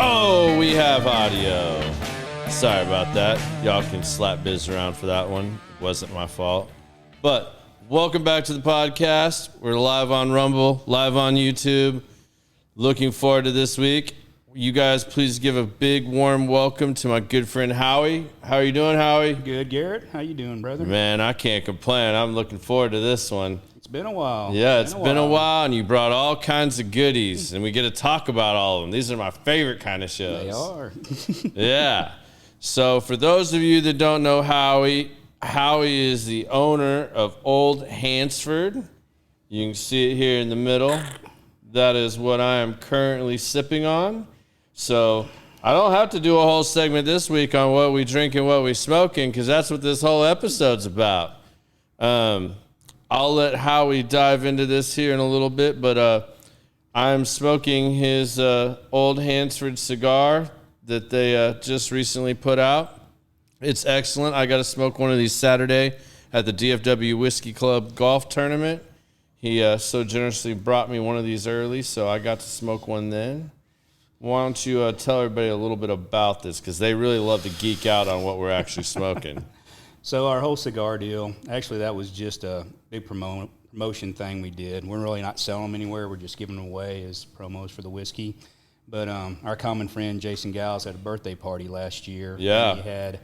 Oh, we have audio. Sorry about that. Y'all can slap Biz around for that one. It wasn't my fault. But welcome back to the podcast. We're live on Rumble, live on YouTube. Looking forward to this week. You guys, please give a big, warm welcome to my good friend Howie. How are you doing, Howie? Good, Garrett. How you doing, brother? Man, I can't complain. I'm looking forward to this one. It's been a while. Yeah, it's been a while, and you brought all kinds of goodies, and we get to talk about all of them. These are my favorite kind of shows. They are. Yeah. So for those of you that don't know Howie, Howie is the owner of Old Hansford. You can see it here in the middle. That is what I am currently sipping on. So I don't have to do a whole segment this week on what we drink and what we smoking, because that's what this whole episode's about. I'll let Howie dive into this here in a little bit, but I'm smoking his Old Hansford cigar that they just recently put out. It's excellent. I got to smoke one of these Saturday at the DFW Whiskey Club golf tournament. He so generously brought me one of these early, so I got to smoke one then. Why don't you tell everybody a little bit about this, because they really love to geek out on what we're actually smoking. So our whole cigar deal, actually that was just a big promotion thing we did. We're really not selling them anywhere. We're just giving them away as promos for the whiskey. But our common friend Jason Gals had a birthday party last year. Yeah. And he had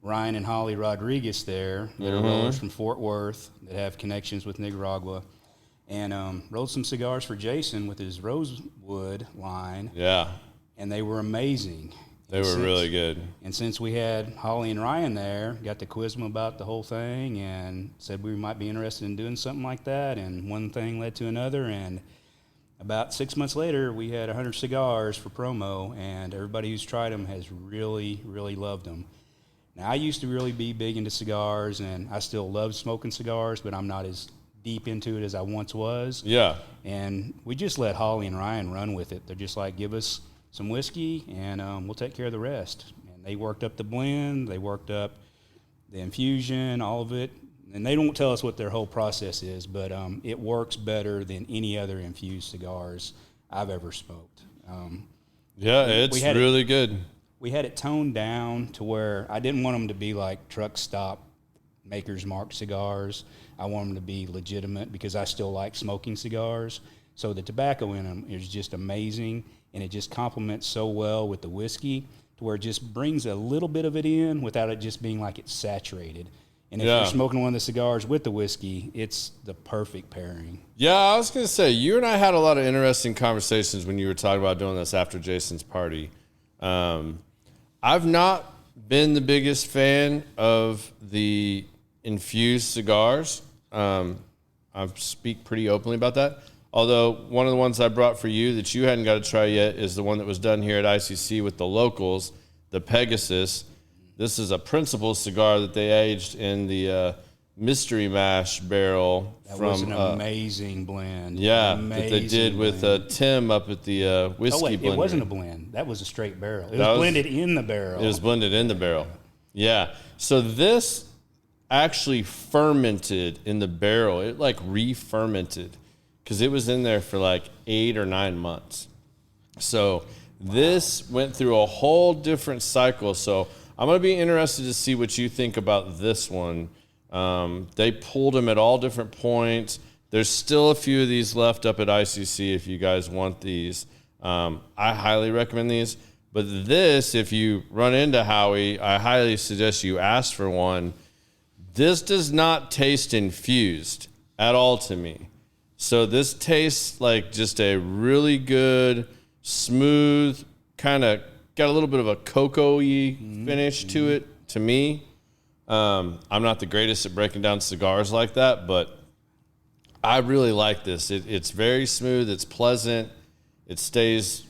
Ryan and Holly Rodriguez there that are rollers from Fort Worth that have connections with Nicaragua. And rolled some cigars for Jason with his Rosewood line. Yeah. And they were amazing. They were really good. And since we had Holly and Ryan there, got to quiz them about the whole thing and said we might be interested in doing something like that. And one thing led to another. And about 6 months later, we had 100 cigars for promo. And everybody who's tried them has really, really loved them. Now, I used to really be big into cigars, and I still love smoking cigars, but I'm not as deep into it as I once was. Yeah. And we just let Holly and Ryan run with it. They're just like, give us some whiskey and we'll take care of the rest. And they worked up the blend, they worked up the infusion, all of it. And they don't tell us what their whole process is, but it works better than any other infused cigars I've ever smoked. Yeah, it's really good. We had it toned down to where I didn't want them to be like truck stop Maker's Mark cigars. I want them to be legitimate because I still like smoking cigars. So the tobacco in them is just amazing, and it just complements so well with the whiskey to where it just brings a little bit of it in without it just being like it's saturated. And if you're smoking one of the cigars with the whiskey, it's the perfect pairing. Yeah, I was going to say, you and I had a lot of interesting conversations when you were talking about doing this after Jason's party. I've not been the biggest fan of the infused cigars. I speak pretty openly about that. Although one of the ones I brought for you that you hadn't got to try yet is the one that was done here at ICC with the locals, the Pegasus. This is a principal cigar that they aged in the Mystery Mash barrel. That was an amazing blend. Yeah, that they did with Tim up at the whiskey blender. It wasn't a blend. That was a straight barrel. It was blended in the barrel. It was blended in the barrel. Yeah. So this actually fermented in the barrel. It like re-fermented because it was in there for like 8 or 9 months. So this went through a whole different cycle. So I'm going to be interested to see what you think about this one. They pulled them at all different points. There's still a few of these left up at ICC if you guys want these. I highly recommend these. But this, if you run into Howie, I highly suggest you ask for one. This does not taste infused at all to me. So this tastes like just a really good, smooth, kind of got a little bit of a cocoa-y finish to it, to me. I'm not the greatest at breaking down cigars like that, but I really like this. It's very smooth. It's pleasant. It stays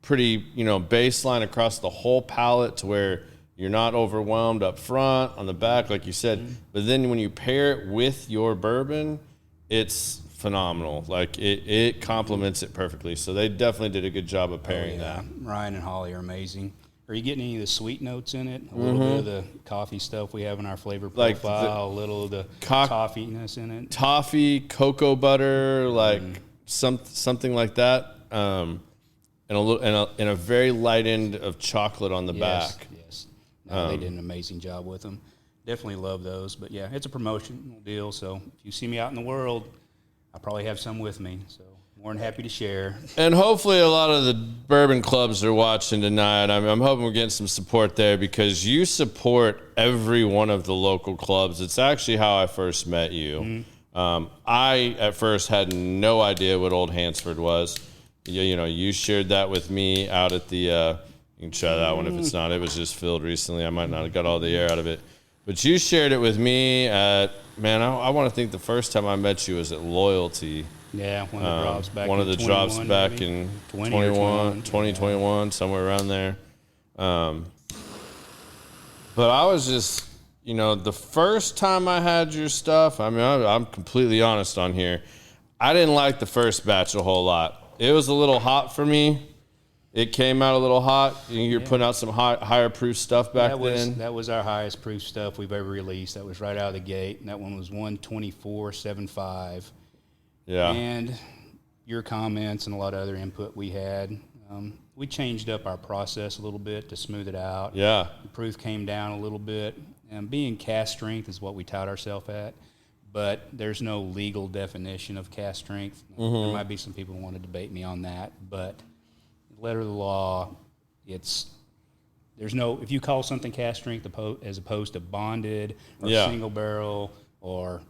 pretty, baseline across the whole palate to where you're not overwhelmed up front, on the back, like you said. Mm-hmm. But then when you pair it with your bourbon, it's phenomenal. Like it complements it perfectly. So they definitely did a good job of pairing that. Ryan and Holly are amazing. Are you getting any of the sweet notes in it? A little bit of the coffee stuff we have in our flavor profile, a little of the toffiness in it. Toffee, cocoa butter, like something like that. and a little and a very light end of chocolate on the back. Yes. No, they did an amazing job with them. Definitely love those. But yeah, it's a promotional deal. So if you see me out in the world, I probably have some with me. So more than happy to share. And hopefully a lot of the bourbon clubs are watching tonight. I'm hoping we're getting some support there because you support every one of the local clubs. It's actually how I first met you. I, at first, had no idea what Old Hansford was. You know, you shared that with me out at the, you can try that one if it's not. It was just filled recently. I might not have got all the air out of it. But you shared it with me at, man, I want to think the first time I met you was at Loyalty. Yeah, one of the drops back one in of the drops back maybe? in 2021, 2021, somewhere around there. But I was just, you know, the first time I had your stuff, I mean, I'm completely honest on here. I didn't like the first batch a whole lot. It was a little hot for me. It came out a little hot. You're putting out some higher proof stuff back then. That was our highest proof stuff we've ever released. That was right out of the gate. And that one was 124.75. Yeah. And your comments and a lot of other input we had, we changed up our process a little bit to smooth it out. Yeah. The proof came down a little bit. And being cast strength is what we tout ourselves at. But there's no legal definition of cast strength. There might be some people who want to debate me on that. But letter of the law, there's no, if you call something cast strength as opposed to bonded or single barrel or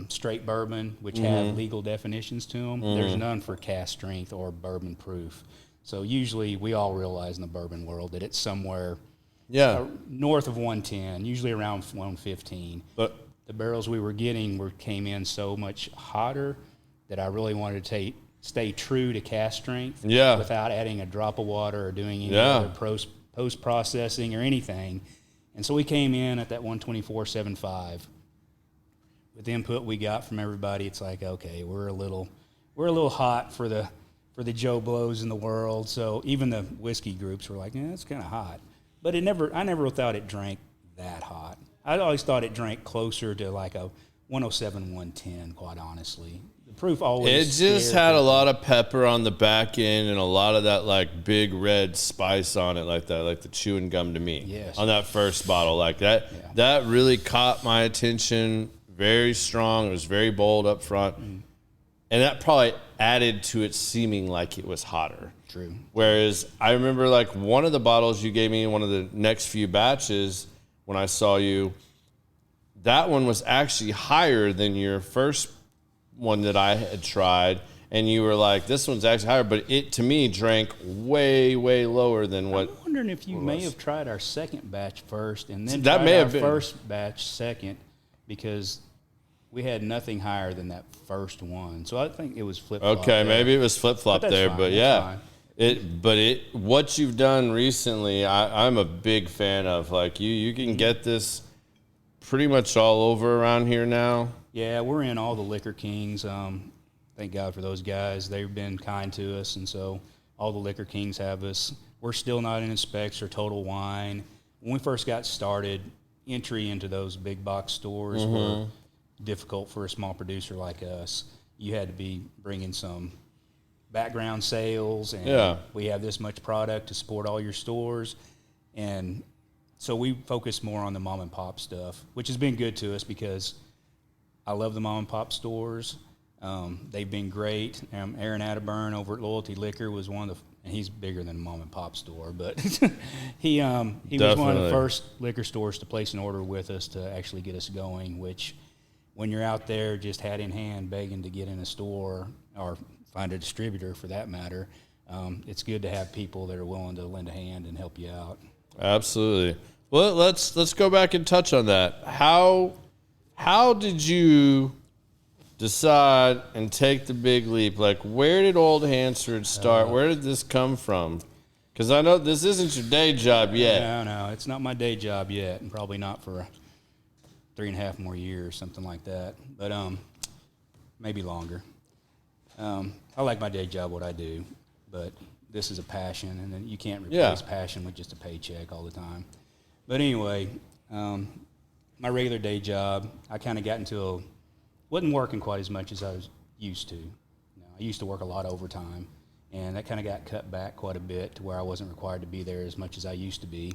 straight bourbon, which have legal definitions to them, there's none for cast strength or bourbon proof. So usually we all realize in the bourbon world that it's somewhere north of 110, usually around 115. But the barrels we were getting came in so much hotter that I really wanted to stay true to cast strength without adding a drop of water or doing any other post-processing or anything. And so we came in at that 124.75. With the input we got from everybody, it's like, okay, we're a little hot for the Joe Blows in the world. So even the whiskey groups were like, yeah, it's kind of hot. But I never thought it drank that hot. I always thought it drank closer to like a 107, 110, quite honestly. The proof always... It just had a lot of pepper on the back end and a lot of that like big red spice on it, like that, like the chewing gum to me. Yes. On that first bottle. Like that really caught my attention. Very strong. It was very bold up front. And that probably added to it seeming like it was hotter. True. Whereas I remember like one of the bottles you gave me in one of the next few batches when I saw you, that one was actually higher than your first one that I had tried. And you were like, this one's actually higher, but it, to me, drank way, way lower than what... I'm wondering if you may have tried our second batch first and then that tried may our have been. First batch second, because we had nothing higher than that first one. So I think it was flip-flop. Okay, maybe it was flip-flop there, fine, but that's yeah. fine. What you've done recently, I'm a big fan of. Like, you can get this pretty much all over around here now. Yeah, we're in all the Liquor Kings. Thank God for those guys. They've been kind to us, and so all the Liquor Kings have us. We're still not in Specs or Total Wine. When we first got started, entry into those big box stores were difficult for a small producer like us. You had to be bringing some background sales, and we have this much product to support all your stores. And so we focus more on the mom and pop stuff, which has been good to us because I love the mom and pop stores. They've been great. Aaron Atterburn over at Loyalty Liquor was one of the, and he's bigger than a mom and pop store, but he was one of the first liquor stores to place an order with us to actually get us going, which when you're out there just hat in hand begging to get in a store or find a distributor for that matter, it's good to have people that are willing to lend a hand and help you out. Absolutely. Well, let's go back and touch on that. How did you decide and take the big leap? Like, where did Old Hansford start? Where did this come from? Because I know this isn't your day job yet. No, it's not my day job yet, and probably not for 3.5 more years, something like that. But maybe longer. I like my day job, what I do, but this is a passion, and then you can't replace passion with just a paycheck all the time. But anyway, my regular day job, I kind of got wasn't working quite as much as I was used to. I used to work a lot of overtime, and that kind of got cut back quite a bit to where I wasn't required to be there as much as I used to be.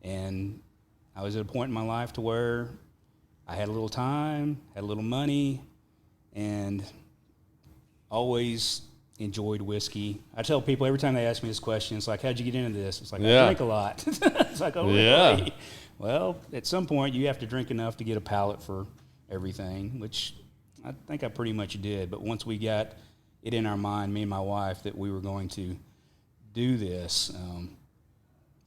And I was at a point in my life to where I had a little time, had a little money, and always enjoyed whiskey. I tell people every time they ask me this question, it's like, how'd you get into this? It's like, I drink a lot. It's like, oh, really? Well, at some point you have to drink enough to get a palate for everything, which I think I pretty much did. But once we got it in our mind, me and my wife, that we were going to do this,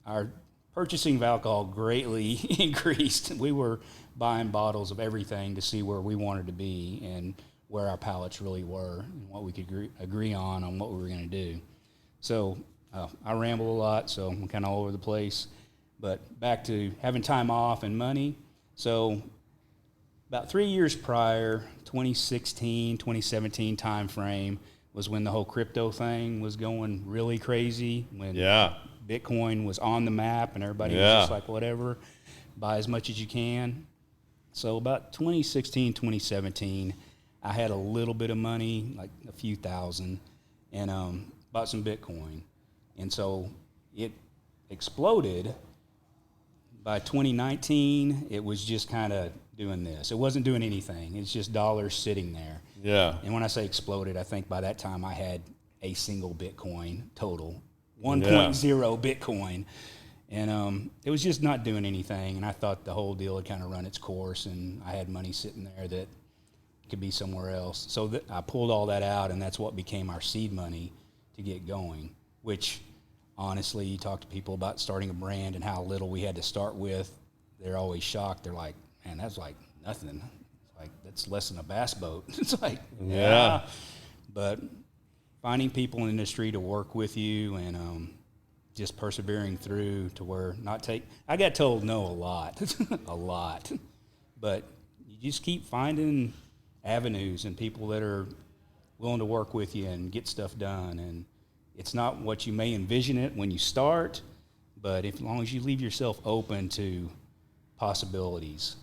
our purchasing of alcohol greatly increased. We were buying bottles of everything to see where we wanted to be and where our palates really were and what we could agree on what we were going to do. So I ramble a lot, so I'm kind of all over the place. But back to having time off and money. So about 3 years prior, 2016, 2017 time frame was when the whole crypto thing was going really crazy, when Bitcoin was on the map and everybody was just like, whatever, buy as much as you can. So about 2016, 2017, I had a little bit of money, like a few thousand, and bought some Bitcoin. And so it exploded. By 2019, it was just kind of doing this. It wasn't doing anything. It's just dollars sitting there. Yeah. And when I say exploded, I think by that time I had a single Bitcoin total, 1.0 Bitcoin. And it was just not doing anything. And I thought the whole deal had kind of run its course, and I had money sitting there that could be somewhere else. So I pulled all that out, and that's what became our seed money to get going, which honestly, you talk to people about starting a brand and how little we had to start with, they're always shocked. They're like, man, that's like nothing. It's like, that's less than a bass boat. It's like, yeah. But finding people in the industry to work with you and just persevering through to where I got told no a lot, a lot. But you just keep finding avenues and people that are willing to work with you and get stuff done. And it's not what you may envision it when you start, but as long as you leave yourself open to possibilities,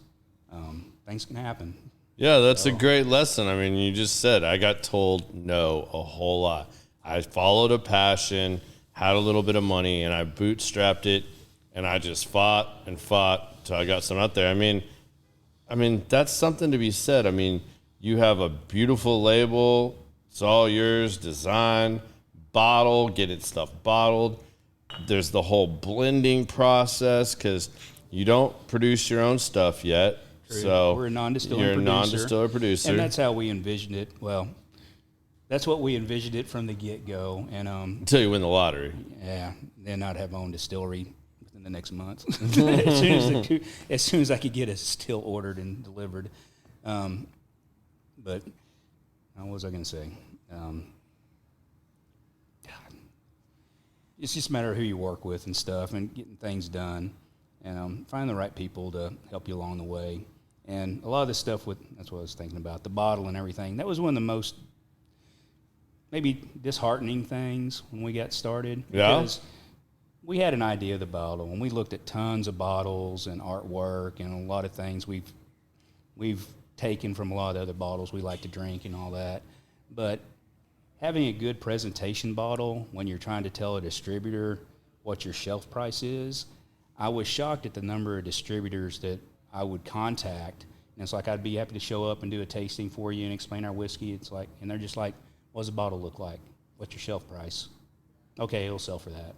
things can happen. Yeah, that's a great lesson. I mean, you just said, I got told no a whole lot. I followed a passion, had a little bit of money, and I bootstrapped it, and I just fought till I got some out there. I mean, that's something to be said. I mean, you have a beautiful label. It's all yours, design, bottle, get it stuff bottled. There's the whole blending process because you don't produce your own stuff yet. True. So we're a non-distiller you're producer. a non-distiller producer. And that's how we envisioned it. Well, that's what we envisioned it from the get-go. And until you win the lottery. Yeah, then I'd have my own distillery within the next month. as soon as I could get a still ordered and delivered. But what was I going to say? It's just a matter of who you work with and stuff and getting things done and finding the right people to help you along the way. And a lot of this stuff that's what I was thinking about, the bottle and everything. That was one of the most maybe disheartening things when we got started. Yeah. Because we had an idea of the bottle and we looked at tons of bottles and artwork and a lot of things we've taken from a lot of the other bottles we like to drink and all that. But having a good presentation bottle when you're trying to tell a distributor what your shelf price is, I was shocked at the number of distributors that I would contact. And it's like, I'd be happy to show up and do a tasting for you and explain our whiskey. It's like, and they're just like, what does the bottle look like? What's your shelf price? Okay, it'll sell for that.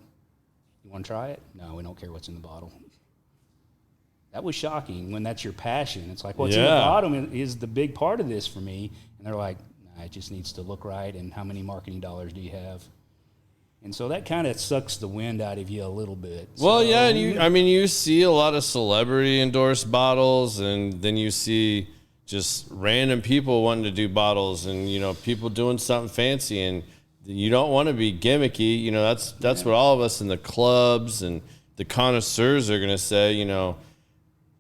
You want to try it? No, we don't care what's in the bottle. That was shocking when that's your passion. It's like, what's in the bottom is the big part of this for me. And they're like, it just needs to look right, and how many marketing dollars do you have? And so that kind of sucks the wind out of you a little bit. Well, yeah, and you see a lot of celebrity-endorsed bottles, and then you see just random people wanting to do bottles and, people doing something fancy, and you don't want to be gimmicky. That's what all of us in the clubs and the connoisseurs are going to say,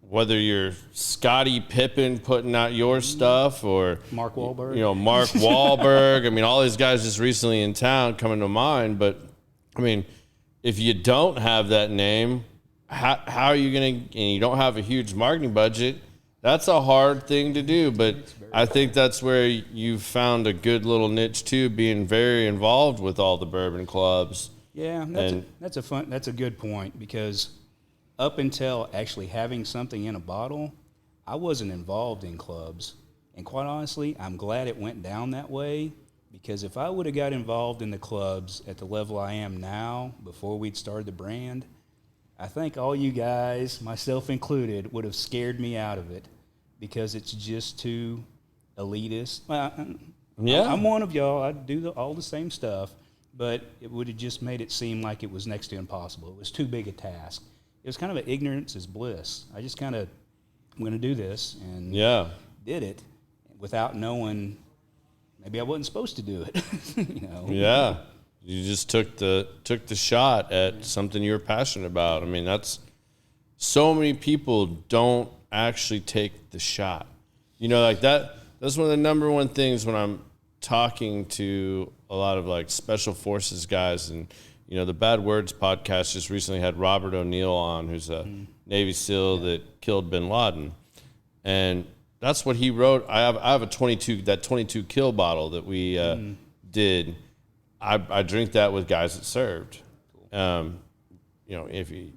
whether you're Scottie Pippen putting out your stuff or Mark Wahlberg, Mark Wahlberg. All these guys just recently in town coming to mind. But if you don't have that name, how are you going to, and you don't have a huge marketing budget, That's a hard thing to do, but I think that's where you've found a good little niche too, being very involved with all the bourbon clubs. Yeah, that's a good point, because up until actually having something in a bottle, I wasn't involved in clubs. And quite honestly, I'm glad it went down that way, because if I would have got involved in the clubs at the level I am now before we'd started the brand, I think all you guys, myself included, would have scared me out of it, because it's just too elitist. Well, yeah, I'm one of y'all. I do all the same stuff, but it would have just made it seem like it was next to impossible. It was too big a task. It was kind of an ignorance is bliss. I just kind of, I'm going to do this, and did it without knowing maybe I wasn't supposed to do it. Yeah. You just took the shot at something you were passionate about. I mean, that's so many people don't actually take the shot. Like that's one of the number one things when I'm talking to a lot of like special forces guys, and the Bad Words podcast just recently had Robert O'Neill on, who's a Navy SEAL that killed bin Laden. And that's what he wrote. I have a 22 kill bottle that we did. I drink that with guys that served. If you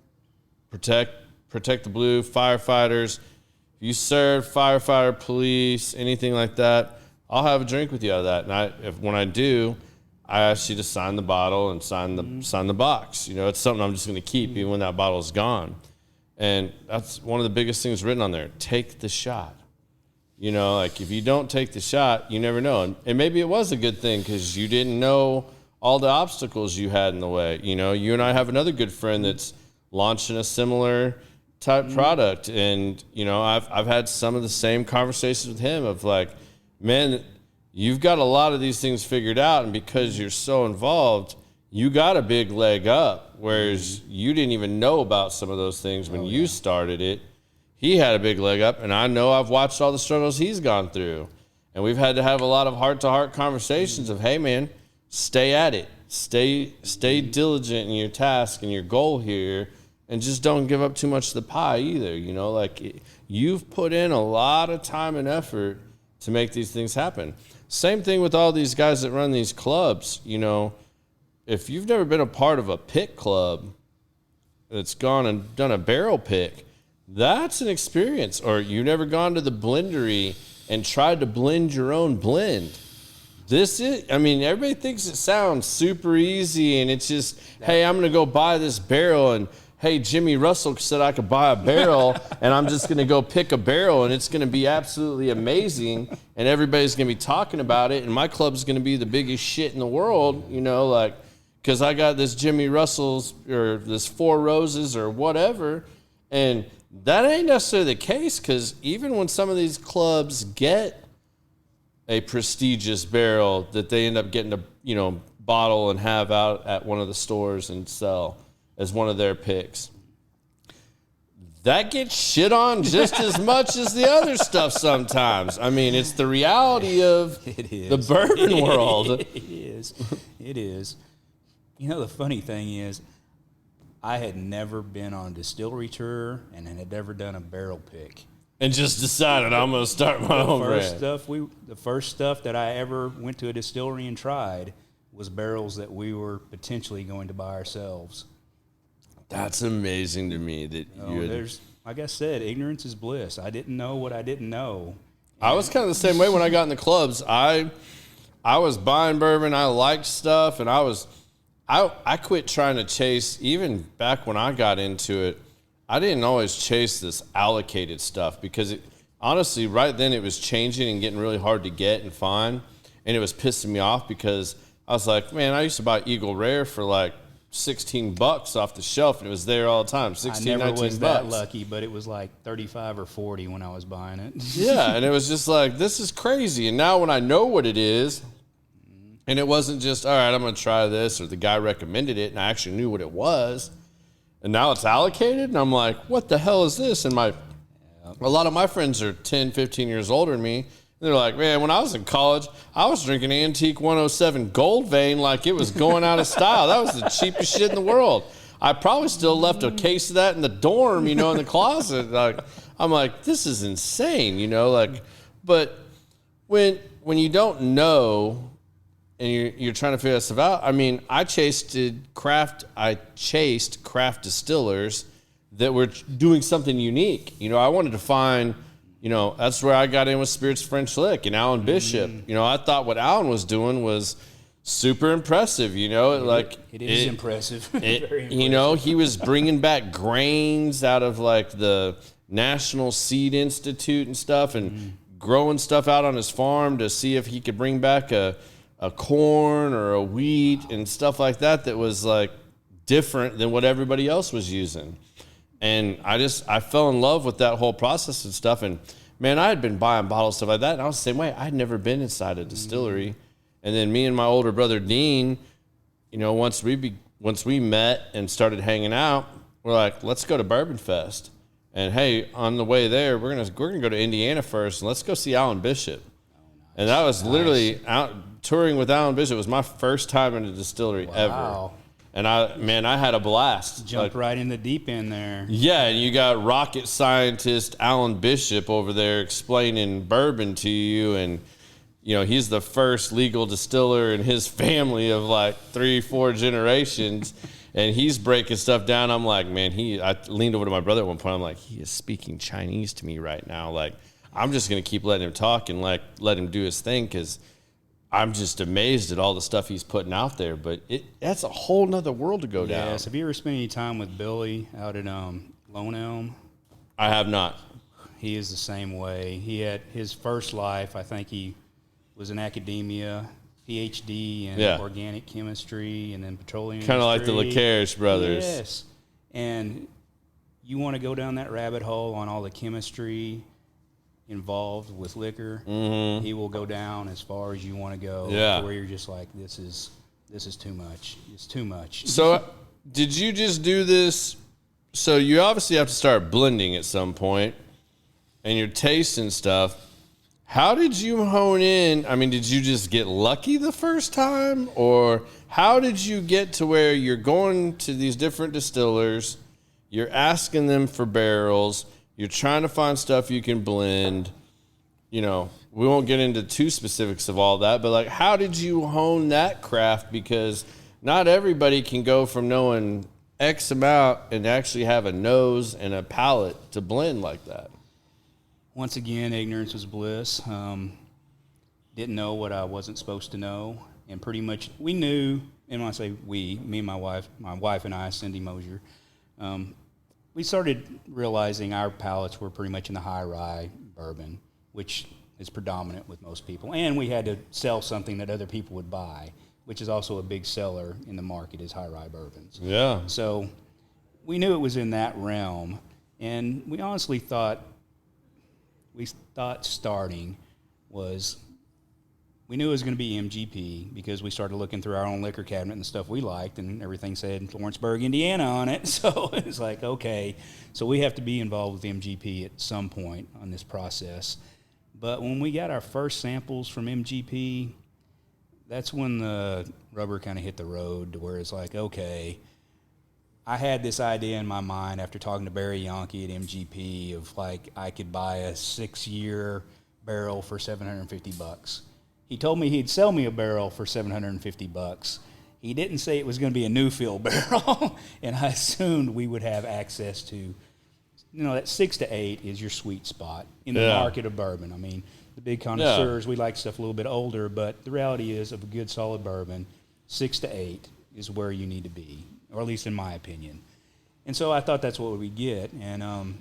protect the blue, firefighters, if you serve, firefighter, police, anything like that, I'll have a drink with you out of that. And when I do, I ask you to sign the bottle and sign the box. It's something I'm just going to keep even when that bottle is gone. And that's one of the biggest things written on there. Take the shot. Like if you don't take the shot, you never know. And maybe it was a good thing because you didn't know all the obstacles you had in the way. You and I have another good friend that's launching a similar type product. And, I've had some of the same conversations with him of like, man, you've got a lot of these things figured out. And because you're so involved, you got a big leg up. Whereas you didn't even know about some of those things when you started it. He had a big leg up, and I know I've watched all the struggles he's gone through. And we've had to have a lot of heart-to-heart conversations of, hey, man, stay at it. Stay diligent in your task and your goal here, and just don't give up too much of the pie either. Like you've put in a lot of time and effort to make these things happen. Same thing with all these guys that run these clubs. If you've never been a part of a pick club that's gone and done a barrel pick, that's an experience. Or you've never gone to the blendery and tried to blend your own blend. Everybody thinks it sounds super easy, and it's just, hey, I'm going to go buy this barrel, and hey, Jimmy Russell said I could buy a barrel, and I'm just going to go pick a barrel, and it's going to be absolutely amazing, and everybody's going to be talking about it, and my club's going to be the biggest shit in the world, because I got this Jimmy Russell's or this Four Roses or whatever, and that ain't necessarily the case, because even when some of these clubs get a prestigious barrel that they end up getting to, bottle and have out at one of the stores and sell as one of their picks, that gets shit on just as much as the other stuff sometimes. It's the reality of the bourbon world. It is. The funny thing is, I had never been on a distillery tour and had never done a barrel pick. And just decided I'm going to start my own brand. The first stuff that I ever went to a distillery and tried was barrels that we were potentially going to buy ourselves. That's amazing to me that there's, like I said, ignorance is bliss. I didn't know what I didn't know. I was kind of the same way when I got in the clubs. I was buying bourbon. I liked stuff, and I quit trying to chase, even back when I got into it. I didn't always chase this allocated stuff because honestly, right then it was changing and getting really hard to get and find. And it was pissing me off because I was like, man, I used to buy Eagle Rare for like $16 off the shelf, and it was there all the time. 16, I never 19 was bucks. That lucky, but it was like 35 or 40 when I was buying it. Yeah, and it was just like, this is crazy. And now when I know what it is, and it wasn't just, all right, I'm going to try this, or the guy recommended it, and I actually knew what it was, and now it's allocated, and I'm like, what the hell is this? And a lot of my friends are 10, 15 years older than me, and they're like, man, when I was in college, I was drinking Antique 107 Gold Vein like it was going out of style. That was the cheapest shit in the world. I probably still left a case of that in the dorm, in the closet. Like, I'm like, this is insane, you know, like, but when you don't know and you're trying to figure that stuff out, I mean, I chased craft distillers that were doing something unique. You know, I wanted to find, you know, that's where I got in with Spirits French Lick and Alan Bishop. You know, I thought what Alan was doing was super impressive, you know, it is impressive. Very impressive. You know, he was bringing back grains out of like the National Seed Institute and stuff and growing stuff out on his farm to see if he could bring back a corn or a wheat and stuff like that was like different than what everybody else was using. And I fell in love with that whole process and stuff. And man, I had been buying bottles, stuff like that. And I was the same way. I'd never been inside a distillery. And then me and my older brother, Dean, you know, once we met and started hanging out, we're like, let's go to Bourbon Fest. And hey, on the way there, we're gonna go to Indiana first, and let's go see Alan Bishop. Oh, nice. And that was literally out touring with Alan Bishop. It was my first time in a distillery ever. And I had a blast. Jumped right in the deep end there. Yeah, and you got rocket scientist Alan Bishop over there explaining bourbon to you, and you know, he's the first legal distiller in his family of like 3-4 generations. And he's breaking stuff down. I'm like, man, I leaned over to my brother at one point. I'm like, he is speaking Chinese to me right now. Like, I'm just going to keep letting him talk and like let him do his thing because I'm just amazed at all the stuff he's putting out there. But that's a whole nother world to go down. Yes. Have you ever spent any time with Billy out at Lone Elm? I have not. He is the same way. He had his first life, I think he was in academia, PhD in organic chemistry and then petroleum kind of like the LaCarish brothers. Yes. And you want to go down that rabbit hole on all the chemistry involved with liquor, he will go down as far as you want to go. Yeah. Where you're just like, this is too much. It's too much. So did you just do this? So you obviously have to start blending at some point and you're tasting stuff. How did you hone in? I mean, did you just get lucky the first time? Or how did you get to where you're going to these different distillers, you're asking them for barrels, you're trying to find stuff you can blend? You know, we won't get into too specifics of all that, but like, how did you hone that craft? Because not everybody can go from knowing X amount and actually have a nose and a palate to blend like that. Once again, ignorance was bliss. Didn't know what I wasn't supposed to know. And pretty much we knew, and when I say we, me and my wife and I, Cindy Mosier, we started realizing our palates were pretty much in the high rye bourbon, which is predominant with most people. And we had to sell something that other people would buy, which is also a big seller in the market, is high rye bourbons. Yeah. So we knew it was in that realm. And we honestly thought, starting was, we knew it was going to be MGP because we started looking through our own liquor cabinet and the stuff we liked, and everything said Lawrenceburg, Indiana on it. So it's like, okay, so we have to be involved with MGP at some point on this process. But when we got our first samples from MGP, that's when the rubber kind of hit the road to where it's like, okay, I had this idea in my mind after talking to Barry Yankee at MGP of like I could buy a 6-year barrel for $750. He told me he'd sell me a barrel for $750. He didn't say it was going to be a new fill barrel, and I assumed we would have access to, you know, that 6 to 8 is your sweet spot in the market of bourbon. I mean, the big connoisseurs, we like stuff a little bit older, but the reality is of a good solid bourbon, 6 to 8 is where you need to be, or at least in my opinion. And so I thought that's what we'd get, and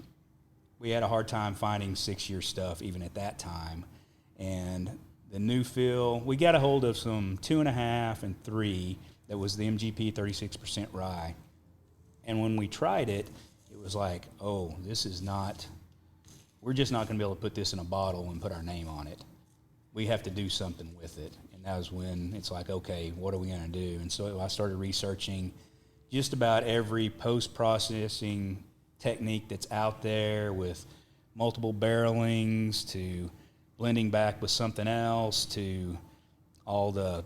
we had a hard time finding 6-year stuff even at that time. And the new fill, we got a hold of some 2.5 and 3 that was the MGP 36% rye. And when we tried it, it was like, oh, this is not, we're just not going to be able to put this in a bottle and put our name on it. We have to do something with it. And that was when it's like, okay, what are we going to do? And so I started researching just about every post-processing technique that's out there, with multiple barrelings to blending back with something else to all the,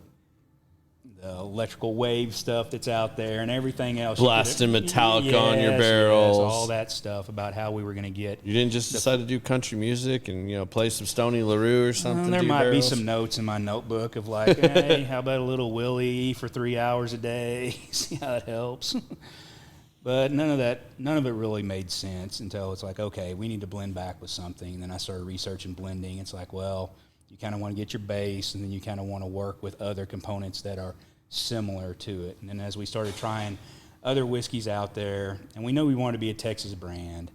the electrical wave stuff that's out there and everything else. Blasting metallic on your barrels. Yes, all that stuff about how we were going to get. You didn't just decide to do country music and, play some Stoney LaRue or something? There might be some notes in my notebook of like, hey, how about a little Willie for 3 hours a day? See how it helps. But none of it really made sense until it's like, okay, we need to blend back with something. And then I started researching blending. It's like, well, you kind of want to get your base, and then you kind of want to work with other components that are similar to it. And then as we started trying other whiskeys out there, and we knew we wanted to be a Texas brand,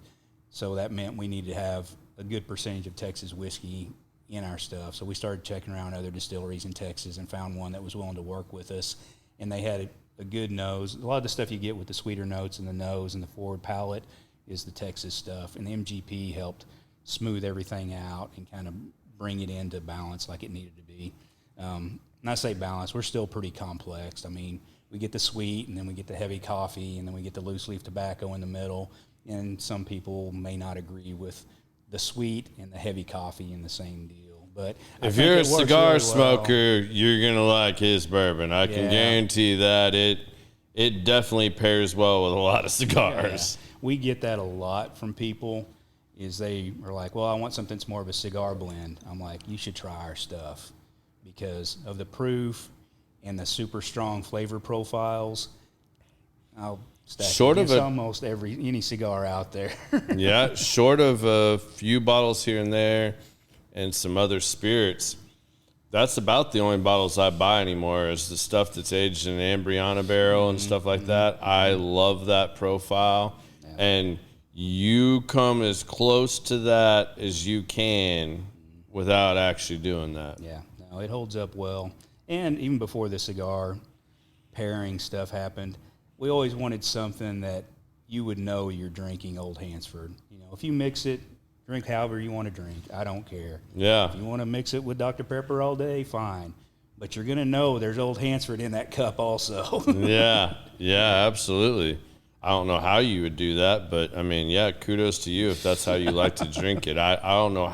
so that meant we needed to have a good percentage of Texas whiskey in our stuff. So we started checking around other distilleries in Texas and found one that was willing to work with us, and they had a good nose. A lot of the stuff you get with the sweeter notes in the nose and the forward palate is the Texas stuff, and the MGP helped smooth everything out and kind of bring it into balance like it needed to be. And I say balance, we're still pretty complex. I mean, we get the sweet, and then we get the heavy coffee, and then we get the loose leaf tobacco in the middle, and some people may not agree with the sweet and the heavy coffee in the same deal. But if you're a cigar smoker, you're going to like his bourbon. I can guarantee that it definitely pairs well with a lot of cigars. Yeah. We get that a lot from people. Is they are like, well, I want something that's more of a cigar blend. I'm like, you should try our stuff because of the proof and the super strong flavor profiles. I'll stack short of almost any cigar out there. Yeah, short of a few bottles here and there and some other spirits, that's about the only bottles I buy anymore is the stuff that's aged in an Ambriana barrel and stuff like that. I love that profile. Yeah. And you come as close to that as you can without actually doing that. Yeah, no, it holds up well. And even before the cigar pairing stuff happened, we always wanted something that you would know you're drinking Old Hansford. If you mix it, drink however you want to drink. I don't care. Yeah. If you want to mix it with Dr. Pepper all day, fine. But you're going to know there's Old Hansford in that cup also. Yeah, absolutely. I don't know how you would do that, but I mean, yeah, kudos to you if that's how you like to drink it. I don't know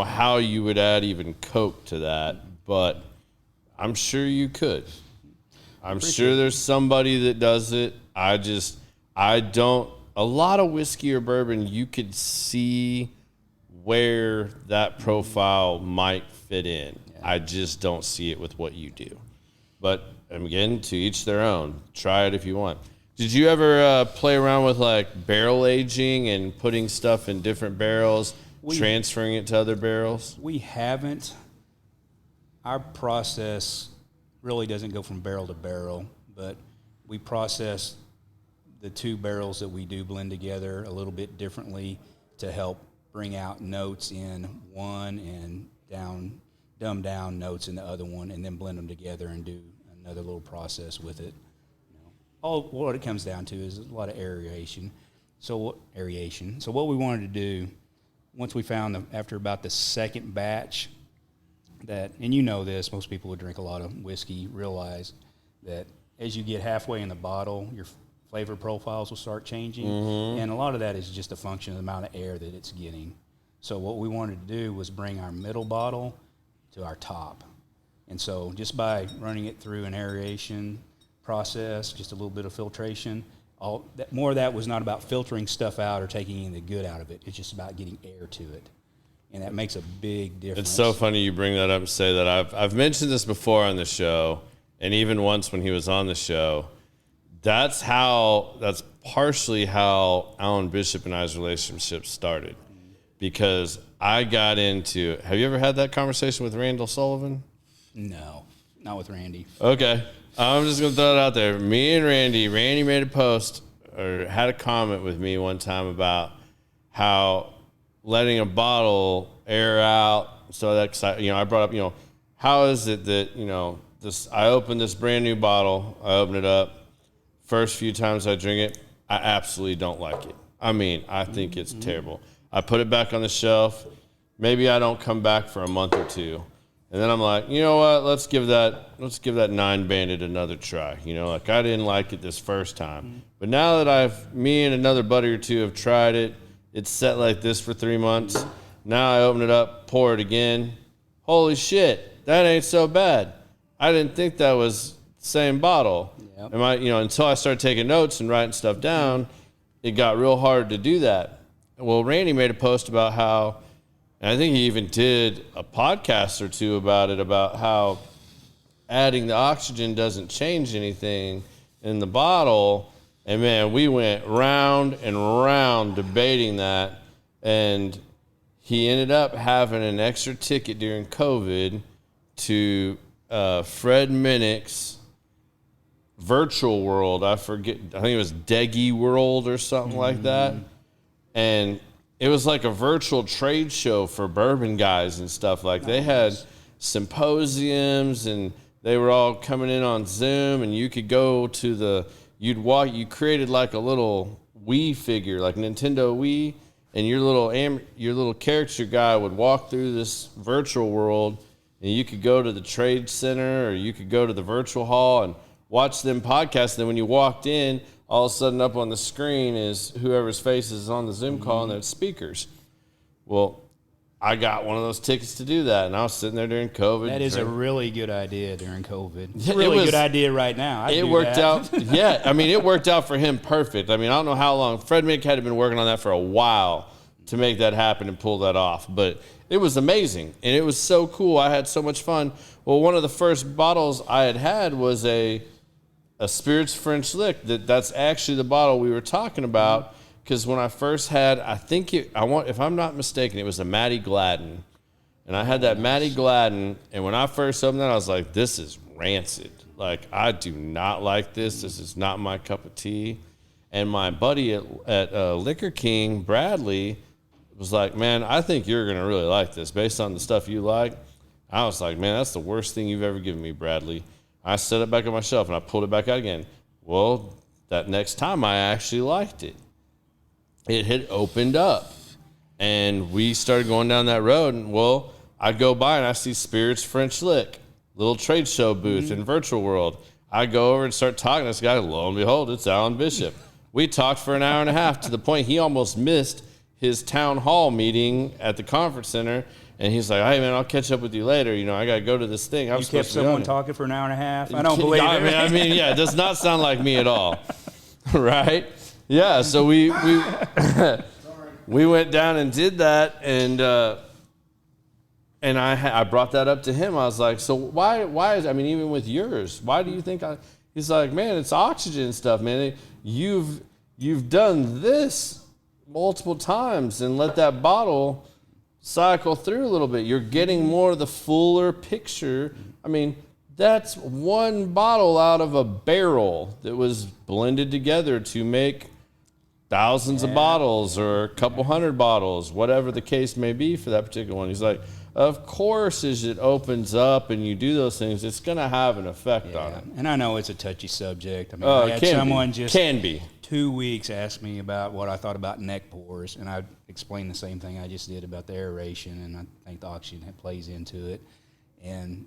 how you would add even Coke to that, but I'm sure you could. I'm sure there's somebody that does it. I don't. A lot of whiskey or bourbon, you could see where that profile might fit in. Yeah. I just don't see it with what you do. But again, to each their own. Try it if you want. Did you ever play around with like barrel aging and putting stuff in different barrels, transferring it to other barrels? We haven't. Our process really doesn't go from barrel to barrel, but we process the two barrels that we do blend together a little bit differently to help bring out notes in one and dumb down notes in the other one, and then blend them together and do another little process with it. All what it comes down to is a lot of aeration. So what we wanted to do, once we found after about the second batch that, and this, most people who drink a lot of whiskey realize that as you get halfway in the bottle, your flavor profiles will start changing, and a lot of that is just a function of the amount of air that it's getting. So what we wanted to do was bring our middle bottle to our top. And so just by running it through an aeration process, just a little bit of filtration, more of that was not about filtering stuff out or taking any of the good out of it. It's just about getting air to it. And that makes a big difference. It's so funny you bring that up and say that. I've mentioned this before on the show, and even once when he was on the show. That's partially how Alan Bishop and I's relationship started. Because I got into, have you ever had that conversation with Randall Sullivan? No, not with Randy. Okay. I'm just going to throw it out there. Me and Randy made a post or had a comment with me one time about how letting a bottle air out. So that's, I brought up, how is it that, I opened this brand new bottle, I open it up. First few times I drink it, I absolutely don't like it. I mean, I think it's terrible. I put it back on the shelf. Maybe I don't come back for a month or two. And then I'm like, you know what? Let's give that 9 Bandit another try. I didn't like it this first time. But now that me and another buddy or two have tried it, it's set like this for 3 months. Now I open it up, pour it again. Holy shit, that ain't so bad. I didn't think that was the same bottle. Yep. And until I started taking notes and writing stuff down, it got real hard to do that. Well, Randy made a post about how, and I think he even did a podcast or two about it, about how adding the oxygen doesn't change anything in the bottle. And man, we went round and round debating that. And he ended up having an extra ticket during COVID to Fred Minnick's virtual world. I think it was Deggy World or something like that. And it was like a virtual trade show for bourbon guys and stuff. Like they had symposiums and they were all coming in on Zoom, and you could go to you created like a little Wii figure, like Nintendo Wii, and your little character guy would walk through this virtual world, and you could go to the trade center or you could go to the virtual hall and watch them podcast. And then when you walked in, all of a sudden up on the screen is whoever's face is on the Zoom call and there's speakers. Well, I got one of those tickets to do that, and I was sitting there during COVID. That is a really good idea during COVID. It's Yeah, a really good idea right now. It worked out. Yeah, I mean, it worked out for him perfect. I mean, I don't know how long. Fred Mick had been working on that for a while to make that happen and pull that off, but it was amazing, and it was so cool. I had so much fun. Well, one of the first bottles I had was a Spirits French Lick. That's actually the bottle we were talking about. Because when I first had, if I'm not mistaken, it was a Matty Gladden. And I had that Matty Gladden, and when I first opened that, I was like, this is rancid. Like, I do not like this. This is not my cup of tea. And my buddy at Liquor King, Bradley, was like, man, I think you're going to really like this based on the stuff you like. I was like, man, that's the worst thing you've ever given me, Bradley. I set it back on my shelf, and I pulled it back out again. Well, that next time I actually liked it. It had opened up, and we started going down that road. And well, I'd go by and I see Spirits French Lick, little trade show booth in virtual world. I go over and start talking to this guy. Lo and behold, it's Alan Bishop. We talked for an hour and a half to the point he almost missed his town hall meeting at the conference center. And he's like, hey, man, I'll catch up with you later. I got to go to this thing. You kept someone talking for an hour and a half? I don't believe it. I mean, yeah, it does not sound like me at all. Right? Yeah, so we went down and did that, and I brought that up to him. I was like, so why is, I mean, even with yours, why do you think he's like, man, it's oxygen stuff, man. You've done this multiple times and let that bottle cycle through a little bit. You're getting more of the fuller picture. I mean, that's one bottle out of a barrel that was blended together to make thousands of bottles or a couple hundred bottles, whatever the case may be for that particular one. He's like, of course, as it opens up and you do those things, it's going to have an effect on it. And I know it's a touchy subject. I mean, I had someone just 2 weeks ask me about what I thought about neck pours, and I explained the same thing I just did about the aeration, and I think the oxygen plays into it. And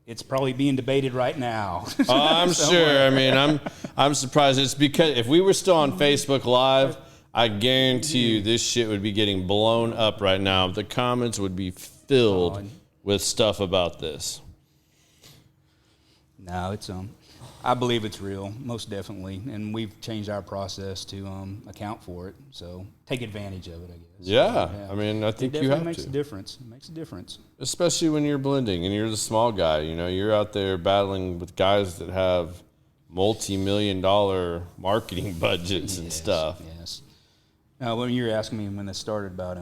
it's probably being debated right now. Oh, I'm sure. I mean, I'm surprised. It's because if we were still on Facebook Live, I guarantee you this shit would be getting blown up right now. The comments would be filled with stuff about this. No, it's I believe it's real, most definitely, and we've changed our process to account for it. So take advantage of it, I guess. Yeah. I mean, I think you have to. It makes a difference. It makes a difference, especially when you're blending and you're the small guy. You're out there battling with guys that have multi-million-dollar marketing budgets and stuff. Yes. Now, when you were asking me when this started about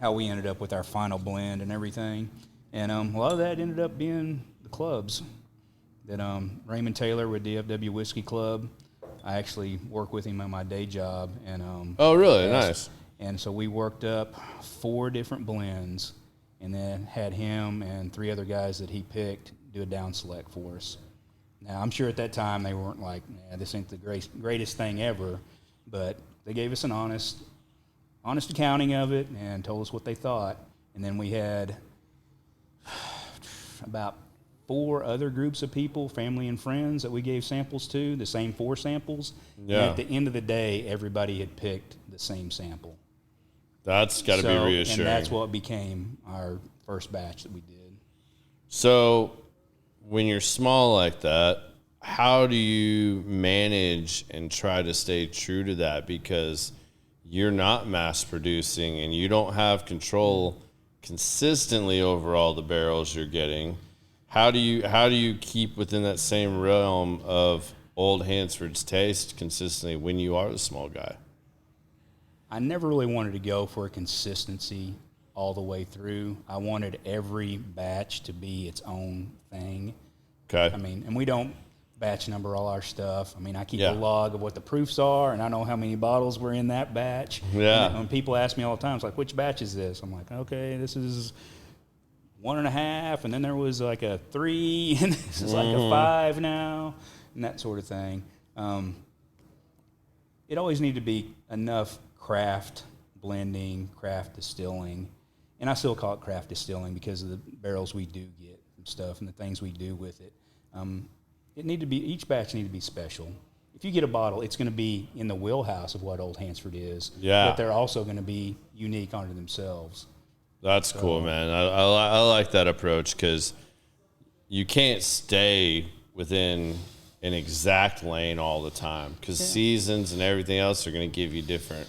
how we ended up with our final blend and everything, and a lot of that ended up being the clubs. That Raymond Taylor with DFW Whiskey Club, I actually work with him on my day job, and oh, really? Nice. And so we worked up 4 different blends, and then had him and 3 other guys that he picked do a down select for us. Now I'm sure at that time they weren't like, "Man, this ain't the greatest thing ever," but they gave us an honest accounting of it and told us what they thought. And then we had about 4 other groups of people, family and friends, that we gave samples to, the same 4 samples. Yeah. And at the end of the day, everybody had picked the same sample. That's got to be reassuring. And that's what became our first batch that we did. So when you're small like that, how do you manage and try to stay true to that? Because you're not mass producing and you don't have control consistently over all the barrels you're getting. How do you keep within that same realm of Old Hansford's taste consistently when you are the small guy? I never really wanted to go for a consistency all the way through. I wanted every batch to be its own thing. Okay. I mean, and we don't batch number all our stuff. I mean, I keep a log of what the proofs are, and I know how many bottles were in that batch. Yeah. And when people ask me all the time, it's like, which batch is this? I'm like, okay, this is 1.5, and then there was like a 3, and this is like a 5 now, and that sort of thing. It always needed to be enough craft blending, craft distilling, and I still call it craft distilling because of the barrels we do get and stuff and the things we do with it. Each batch need to be special. If you get a bottle, it's going to be in the wheelhouse of what Old Hansford is. Yeah. But they're also going to be unique unto themselves. That's cool, man. I like that approach because you can't stay within an exact lane all the time because seasons and everything else are going to give you different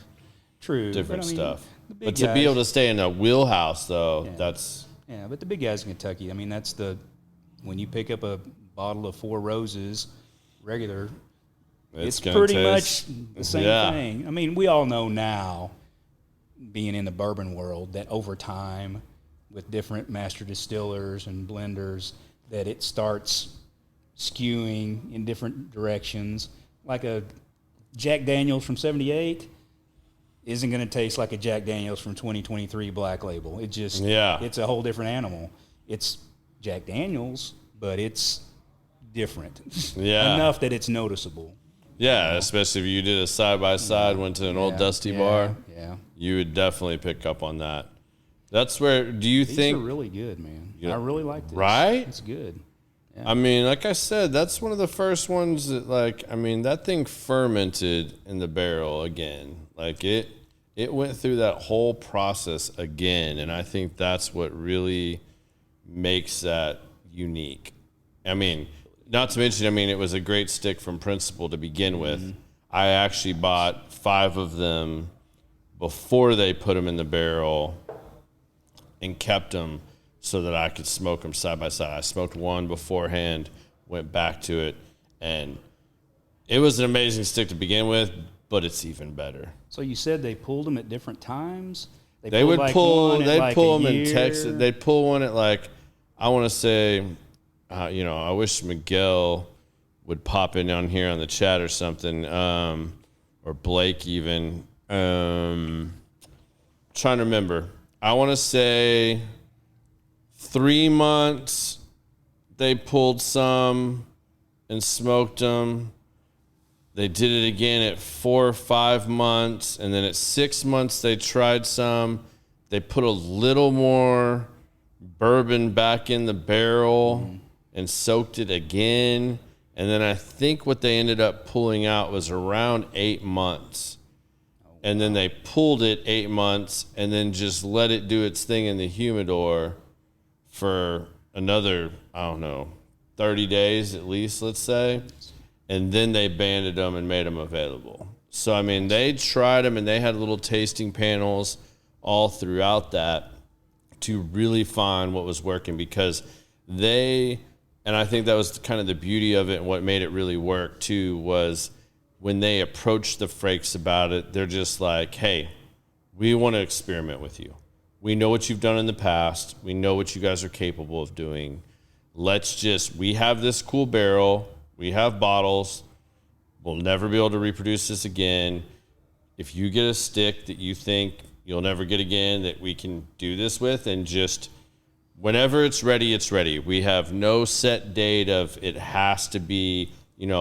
stuff. But to be able to stay in a wheelhouse, though, that's... Yeah, but the big guys in Kentucky, I mean, when you pick up a bottle of Four Roses regular, it's pretty much the same thing. I mean, we all know now, being in the bourbon world, that over time, with different master distillers and blenders, that it starts skewing in different directions. Like a Jack Daniels from 78 isn't going to taste like a Jack Daniels from 2023 Black Label. It just, it's a whole different animal. It's Jack Daniels, but it's different. Enough that it's noticeable. Yeah, especially if you did a side-by-side, went to an old dusty bar, you would definitely pick up on that. That's where, do you think... These are really good, man. I really like this. Right? It's good. Yeah. I mean, like I said, that's one of the first ones that, like, I mean, that thing fermented in the barrel again. Like, it went through that whole process again, and I think that's what really makes that unique. I mean, not to mention, I mean, it was a great stick from principle to begin with. I actually bought 5 of them before they put them in the barrel and kept them so that I could smoke them side by side. I smoked one beforehand, went back to it, and it was an amazing stick to begin with, but it's even better. So you said they pulled them at different times? They'd pull them in Texas. They'd pull one at, like, I want to say, I wish Miguel would pop in on here on the chat or something, or Blake even. Trying to remember. I want to say 3 months they pulled some and smoked them. They did it again at 4 or 5 months, and then at 6 months they tried some. They put a little more bourbon back in the barrel and soaked it again. And then I think what they ended up pulling out was around 8 months. And then they pulled it 8 months and then just let it do its thing in the humidor for another, 30 days at least, let's say. And then they banded them and made them available. So, I mean, they tried them and they had little tasting panels all throughout that to really find what was working because and I think that was kind of the beauty of it and what made it really work too was when they approached the Frakes about it, they're just like, hey, we want to experiment with you. We know what you've done in the past. We know what you guys are capable of doing. We have this cool barrel. We have bottles. We'll never be able to reproduce this again. If you get a stick that you think you'll never get again that we can do this with, and just whenever it's ready, it's ready. We have no set date of it has to be,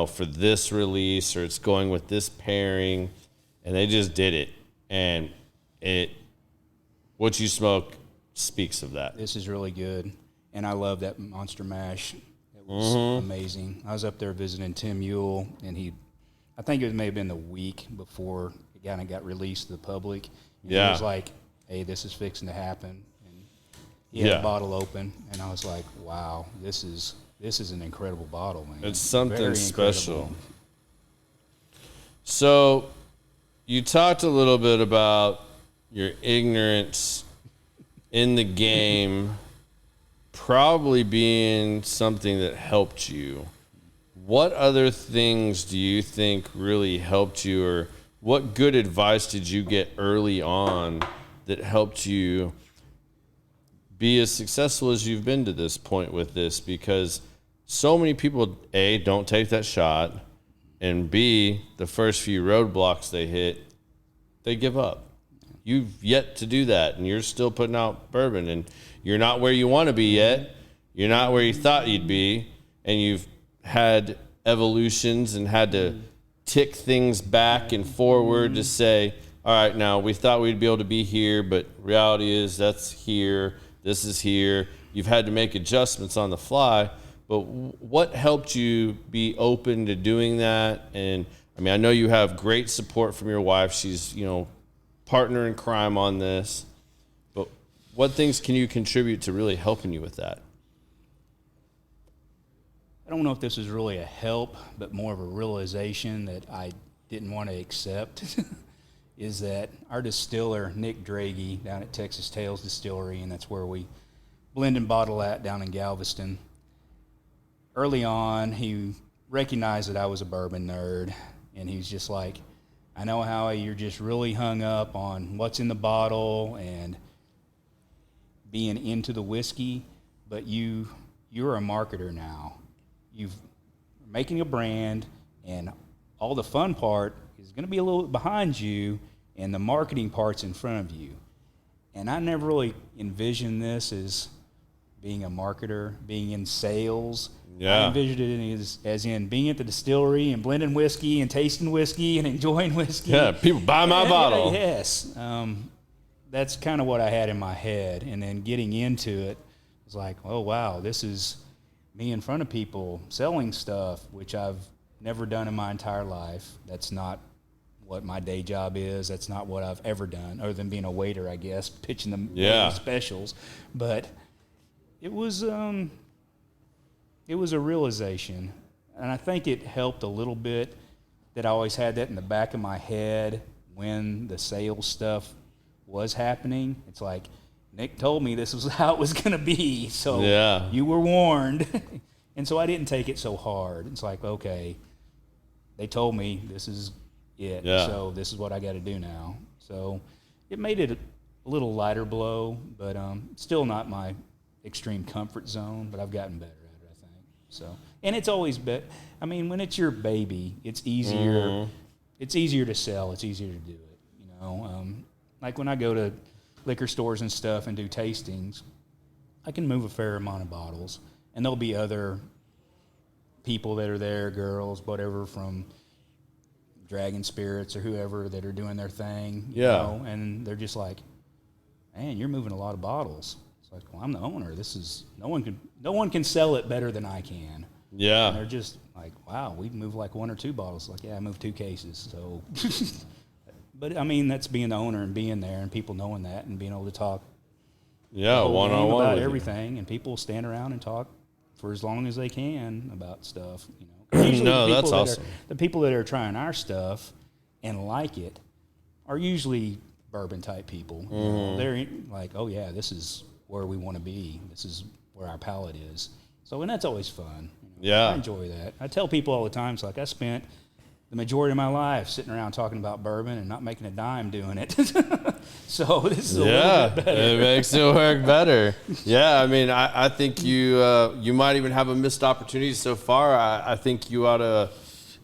for this release or it's going with this pairing. And they just did it. And what you smoke speaks of that. This is really good. And I love that Monster Mash. It was amazing. I was up there visiting Tim Yule, and I think it may have been the week before it kind of got released to the public. And he was like, hey, this is fixing to happen. And he had a bottle open, and I was like, wow, this is this is an incredible bottle, man. It's something Very special. incredible. So you talked a little bit about your ignorance in the game probably being something that helped you. What other things do you think really helped you, or what good advice did you get early on that helped you be as successful as you've been to this point with this? Because so many people, A, don't take that shot, and B, the first few roadblocks they hit, they give up. You've yet to do that, and you're still putting out bourbon, and you're not where you want to be yet. You're not where you thought you'd be, and you've had evolutions and had to tick things back and forward to say, all right, now we thought we'd be able to be here, but reality is that's here, this is here. You've had to make adjustments on the fly, but what helped you be open to doing that? And I mean, I know you have great support from your wife. She's, partner in crime on this, but what things can you contribute to really helping you with that? I don't know if this is really a help, but more of a realization that I didn't want to accept is that our distiller, Nick Draghi, down at Texas Tales Distillery, and that's where we blend and bottle at down in Galveston. Early on, he recognized that I was a bourbon nerd, and he was just like, I know, Howie, you're just really hung up on what's in the bottle and being into the whiskey, but you're a marketer now. You're making a brand, and all the fun part is going to be a little bit behind you, and the marketing part's in front of you. And I never really envisioned this as being a marketer, being in sales. Yeah. I envisioned it as in being at the distillery and blending whiskey and tasting whiskey and enjoying whiskey. Yeah, people buy my bottle. Yes. That's kind of what I had in my head. And then getting into it was like, oh, wow, this is me in front of people selling stuff, which I've never done in my entire life. That's not what my day job is. That's not what I've ever done, other than being a waiter, I guess, pitching the specials. But it was a realization, and I think it helped a little bit that I always had that in the back of my head when the sales stuff was happening. It's like, Nick told me this was how it was going to be, so you were warned. And so I didn't take it so hard. It's like, okay, they told me this is it, so this is what I got to do now. So it made it a little lighter blow, but still not my extreme comfort zone, but I've gotten better at it, I think. So, and it's always I mean, when it's your baby, it's easier. Mm-hmm. It's easier to sell. It's easier to do it. Like when I go to liquor stores and stuff and do tastings, I can move a fair amount of bottles, and there'll be other people that are there, girls, whatever, from Dragon Spirits or whoever that are doing their thing. You know, and they're just like, man, you're moving a lot of bottles. Like, well, I'm the owner. This is no one can sell it better than I can. Yeah. And they're just like, wow, we move like one or two bottles. Like, yeah, I moved 2 cases. So, but I mean, that's being the owner and being there and people knowing that and being able to talk. Yeah, one-on-one about everything, and people stand around and talk for as long as they can about stuff. Usually that's awesome. The people that are trying our stuff and like it are usually bourbon type people. Mm-hmm. They're like, oh yeah, this is where we want to be. This is where our palate is. So, and that's always fun. I enjoy that. I tell people all the time, it's like I spent the majority of my life sitting around talking about bourbon and not making a dime doing it. So this is a little bit better. It makes it work better. I mean, I think you might even have a missed opportunity so far. I think you ought to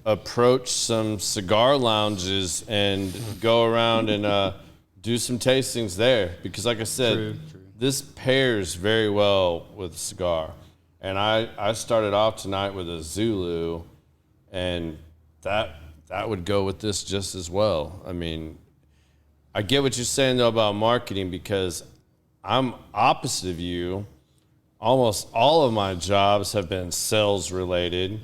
approach some cigar lounges and go around and do some tastings there, because like I said, True. This pairs very well with a cigar. And I started off tonight with a Zulu, and that would go with this just as well. I mean, I get what you're saying, though, about marketing, because I'm opposite of you. Almost all of my jobs have been sales-related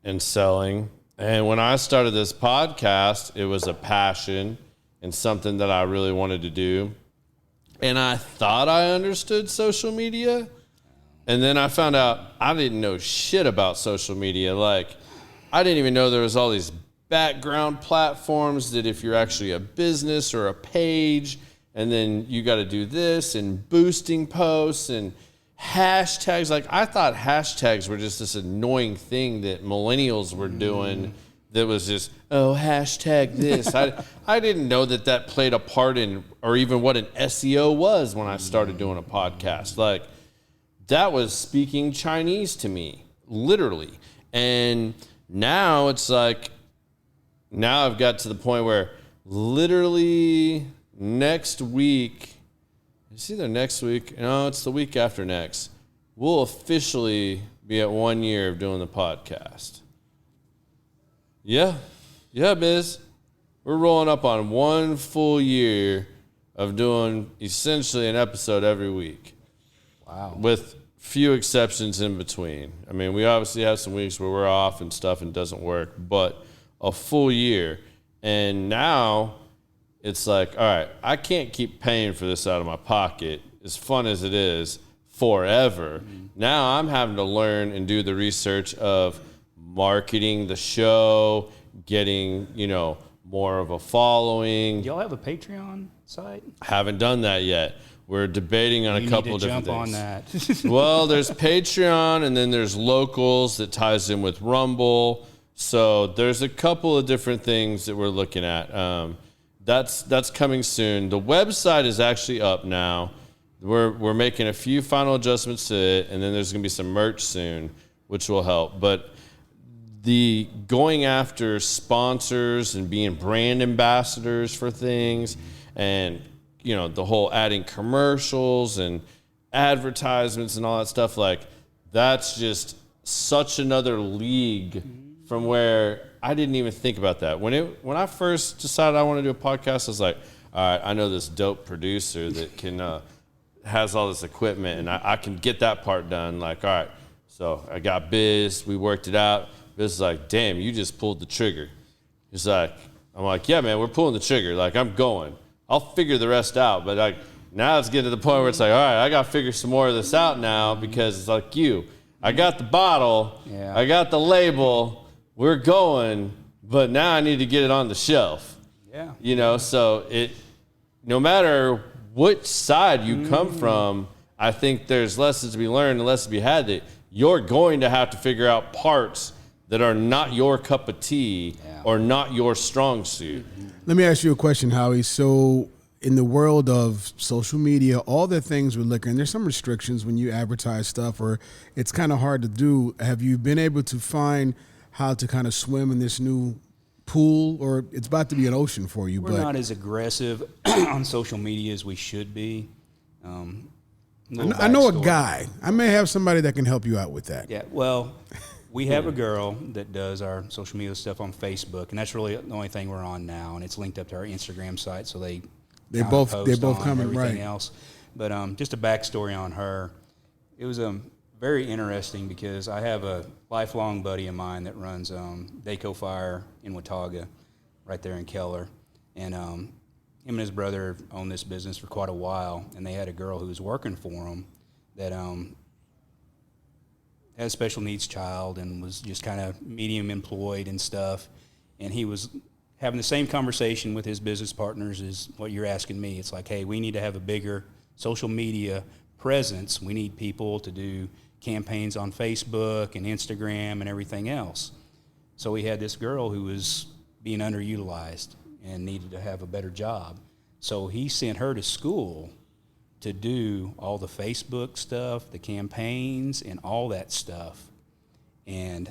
and selling. And when I started this podcast, it was a passion and something that I really wanted to do. And I thought I understood social media, And then I found out I didn't know shit about social media. Like, I didn't even know there was all these background platforms that if you're actually a business or a page, and then you got to do this and boosting posts and hashtags. Like, I thought hashtags were just this annoying thing that millennials were doing that was just, oh, hashtag this. I didn't know that played a part in, or even what an SEO was when I started doing a podcast. Like, that was speaking Chinese to me, literally. And now it's like, now I've got to the point where literally next week, it's either next week, no, it's the week after next, we'll officially be at 1 year of doing the podcast. Yeah, Biz. We're rolling up on 1 full year of doing essentially an episode every week. Wow. With few exceptions in between. I mean, we obviously have some weeks where we're off and stuff and it doesn't work, but a full year. And now it's like, all right, I can't keep paying for this out of my pocket, as fun as it is, forever. Now I'm having to learn and do the research of marketing the show, getting, more of a following. Y'all have a Patreon site? Haven't done that yet. We're debating on a couple of different things. Jump on that. Well, there's Patreon, and then there's Locals that ties in with Rumble. So there's a couple of different things that we're looking at. That's coming soon. The website is actually up now. We're making a few final adjustments to it, and then there's going to be some merch soon, which will help. But the going after sponsors and being brand ambassadors for things, and the whole adding commercials and advertisements and all that stuff, like, that's just such another league from where I didn't even think about that. When I first decided I want to do a podcast, I was like, all right, I know this dope producer that can has all this equipment, and I can get that part done. Like, all right, so I got Biz, we worked it out. Biz is like, damn, you just pulled the trigger. He's like, I'm like, yeah, man, we're pulling the trigger. Like, I'm going. I'll figure the rest out. But like, now it's getting to the point where it's like, all right, I got to figure some more of this out now, because it's like I got the bottle, I got the label, we're going, but now I need to get it on the shelf. Yeah. So no matter which side you come from, I think there's lessons to be learned and lessons to be had that you're going to have to figure out parts that are not your cup of tea or not your strong suit. Let me ask you a question, Howie. So in the world of social media, all the things with liquor, and there's some restrictions when you advertise stuff, or it's kind of hard to do. Have you been able to find how to kind of swim in this new pool, or it's about to be an ocean for you? We're not as aggressive on social media as we should be. I know a guy. I may have somebody that can help you out with that. Yeah, well, we have a girl that does our social media stuff on Facebook, and that's really the only thing we're on now, and it's linked up to our Instagram site, so they both come in, right? Else. But just a backstory on her. It was very interesting because I have a lifelong buddy of mine that runs Daco Fire in Watauga, right there in Keller, and him and his brother owned this business for quite a while, and they had a girl who was working for them that had a special needs child and was just kind of medium employed and stuff. And he was having the same conversation with his business partners as what you're asking me. It's like, hey, we need to have a bigger social media presence. We need people to do campaigns on Facebook and Instagram and everything else. So we had this girl who was being underutilized and needed to have a better job. So he sent her to school to do all the Facebook stuff, the campaigns, and all that stuff. And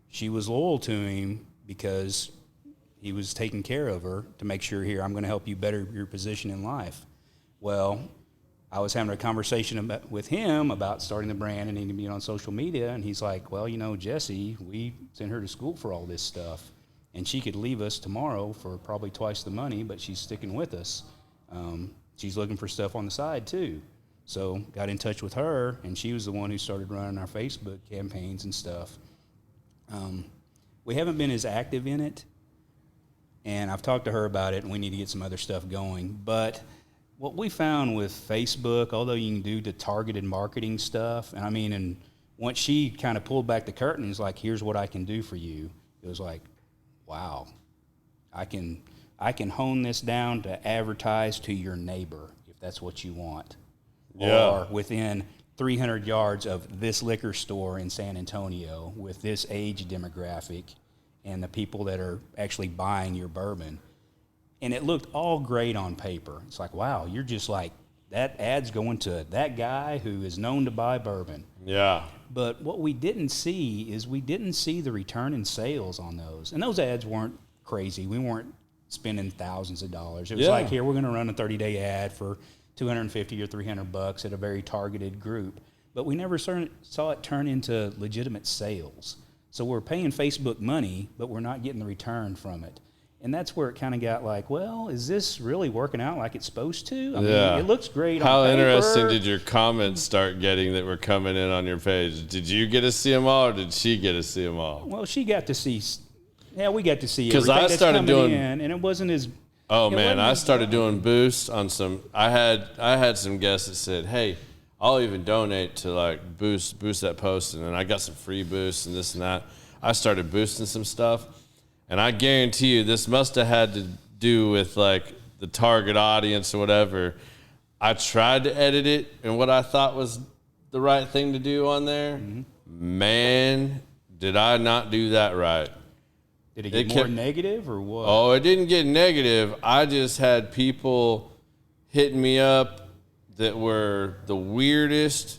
she was loyal to him because he was taking care of her to make sure, here, I'm going to help you better your position in life. Well, I was having a conversation with him about starting the brand and needing to be on social media, and he's like, well, Jesse, we sent her to school for all this stuff, and she could leave us tomorrow for probably twice the money, but she's sticking with us. She's looking for stuff on the side, too. So got in touch with her, and she was the one who started running our Facebook campaigns and stuff. We haven't been as active in it, and I've talked to her about it, and we need to get some other stuff going. But what we found with Facebook, although you can do the targeted marketing stuff, and once she kind of pulled back the curtain and was like, here's what I can do for you, it was like, wow, I can hone this down to advertise to your neighbor if that's what you want. Yeah. Or within 300 yards of this liquor store in San Antonio with this age demographic and the people that are actually buying your bourbon. And it looked all great on paper. It's like, wow, you're just like, that ad's going to that guy who is known to buy bourbon. Yeah. But what we didn't see is we didn't see the return in sales on those. And those ads weren't crazy. We weren't spending thousands of dollars. It was like, here, we're going to run a 30-day ad for $250 or $300 at a very targeted group. But we never saw it turn into legitimate sales. So we're paying Facebook money, but we're not getting the return from it. And that's where it kind of got like, well, is this really working out like it's supposed to? I mean, it looks great on How paper. interesting did your comments start getting that were coming in on your page? Did you get to see them all, or did she get to see them all? Well, she got to see. Yeah, we got to see. Because I started doing, and it wasn't as. Oh man, I started doing boosts on some. I had some guests that said, "Hey, I'll even donate to like boost that post," and then I got some free boosts and this and that. I started boosting some stuff, and I guarantee you, this must have had to do with like the target audience or whatever. I tried to edit it and what I thought was the right thing to do on there. Mm-hmm. Man, did I not do that right? Did it get more negative or what? Oh, it didn't get negative. I just had people hitting me up that were the weirdest,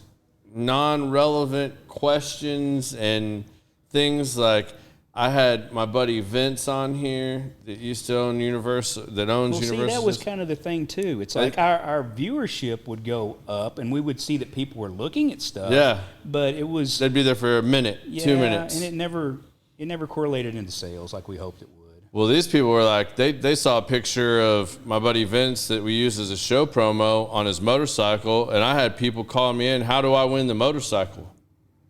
non-relevant questions and things. Like, I had my buddy Vince on here that used to own Universal, that owns Universal. See, that was kind of the thing too. It's like our viewership would go up, and we would see that people were looking at stuff. Yeah, but it was they'd be there for a minute, 2 minutes, and it never correlated into sales like we hoped it would. Well, these people were like, they saw a picture of my buddy Vince that we used as a show promo on his motorcycle, and I had people calling me in, how do I win the motorcycle?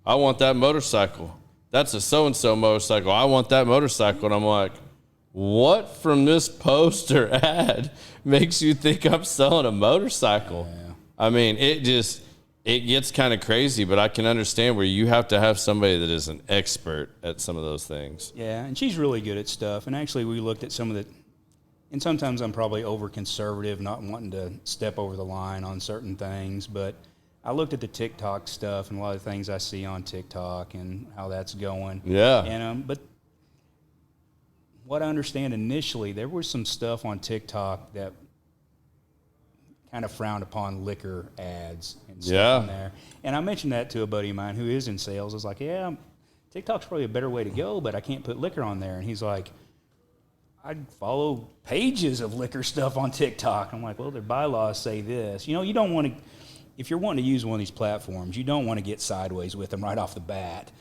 I want that motorcycle. That's a so-and-so motorcycle. I want that motorcycle. And I'm like, what from this post or ad makes you think I'm selling a motorcycle? Yeah. I mean, it gets kind of crazy, but I can understand where you have to have somebody that is an expert at some of those things. Yeah, and she's really good at stuff. And actually, we looked at some of the, and sometimes I'm probably over-conservative, not wanting to step over the line on certain things, but I looked at the TikTok stuff and a lot of things I see on TikTok and how that's going. Yeah. And but what I understand initially, there was some stuff on TikTok that kind of frowned upon liquor ads and stuff in there. And I mentioned that to a buddy of mine who is in sales. I was like, yeah, TikTok's probably a better way to go, but I can't put liquor on there. And he's like, I'd follow pages of liquor stuff on TikTok. I'm like, well, their bylaws say this. You know, you don't want to, if you're wanting to use one of these platforms, you don't want to get sideways with them right off the bat.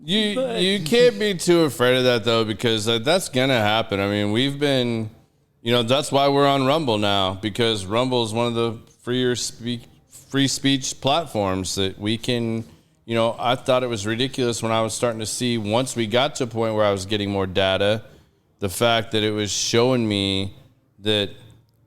You can't be too afraid of that, though, because that's going to happen. I mean, we've been, that's why we're on Rumble now, because Rumble is one of the free speech platforms that we can, I thought it was ridiculous when I was starting to see, once we got to a point where I was getting more data, the fact that it was showing me that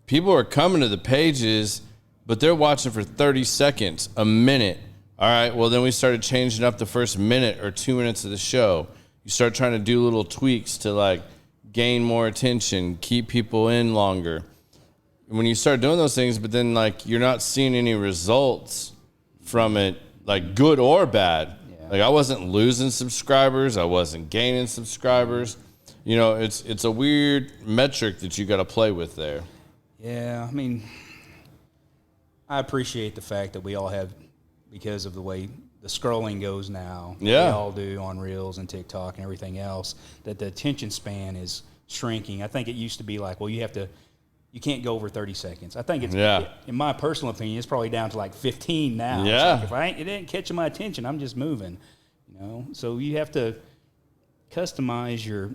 people are coming to the pages, but they're watching for 30 seconds, a minute. All right, well, then we started changing up the first minute or 2 minutes of the show. You start trying to do little tweaks to, like, gain more attention, keep people in longer. When you start doing those things, but then, like, you're not seeing any results from it, like, good or bad. Yeah. Like, I wasn't losing subscribers. I wasn't gaining subscribers. It's a weird metric that you got to play with there. Yeah, I mean, I appreciate the fact that we all have, because of the way the scrolling goes now, we all do on Reels and TikTok and everything else, that the attention span is shrinking. I think it used to be like, well, you can't go over 30 seconds. I think it's, in my personal opinion, it's probably down to like 15 now. Yeah. Like if it didn't catch my attention, I'm just moving. So you have to customize your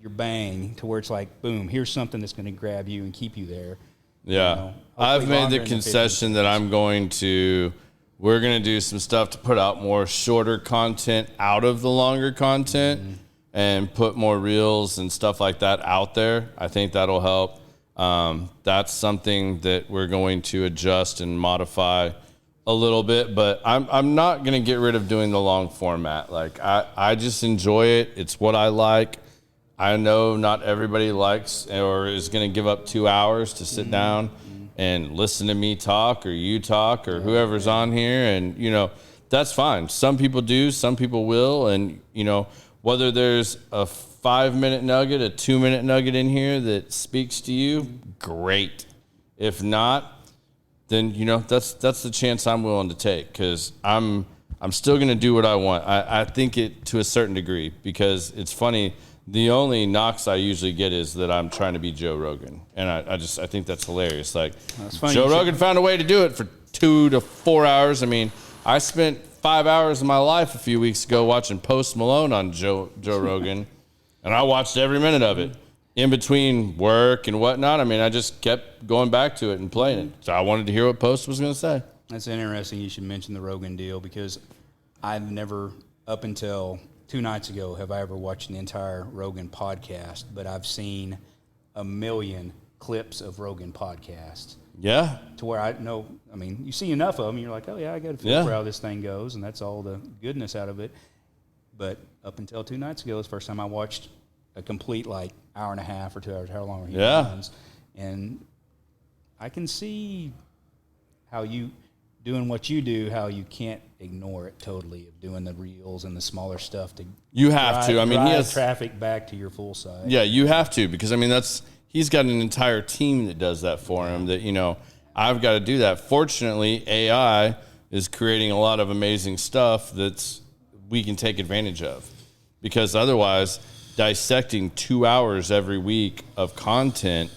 bang to where it's like, boom, here's something that's going to grab you and keep you there. Yeah. I've made the concession that we're going to do some stuff to put out more shorter content out of the longer content and put more reels and stuff like that out there. I think that'll help. That's something that we're going to adjust and modify a little bit, but I'm not going to get rid of doing the long format. Like I just enjoy it. It's what I like. I know not everybody likes or is going to give up 2 hours to sit down and listen to me talk or you talk or whoever's on here. And, you know, that's fine. Some people do, some people will. And, you know, whether there's a 5-minute nugget, a 2-minute nugget in here that speaks to you, great. If not, then, you know, that's the chance I'm willing to take, because I'm still going to do what I want. I think it to a certain degree, because it's funny. The only knocks I usually get is that I'm trying to be Joe Rogan. And I think that's hilarious. Like, Joe Rogan found a way to do it for 2 to 4 hours. I mean, I spent 5 hours of my life a few weeks ago watching Post Malone on Joe Rogan, and I watched every minute of it in between work and whatnot. I mean, I just kept going back to it and playing it. So I wanted to hear what Post was going to say. That's interesting you should mention the Rogan deal, because I've never, up until 2 nights ago, have I ever watched an entire Rogan podcast, but I've seen a million clips of Rogan podcasts. Yeah. To where I know, I mean, you see enough of them, you're like, oh, yeah, I got to feel for how this thing goes, and that's all the goodness out of it. But up until 2 nights ago, was the first time I watched a complete, like, hour and a half or 2 hours, how long he runs. And I can see how you, doing what you do, how you can't ignore it totally, of doing the reels and the smaller stuff to you have to. I mean, he has traffic back to your full side. Yeah, you have to, because I mean he's got an entire team that does that for him. That, you know, I've got to do that. Fortunately, AI is creating a lot of amazing stuff that's we can take advantage of, because otherwise, dissecting 2 hours every week of content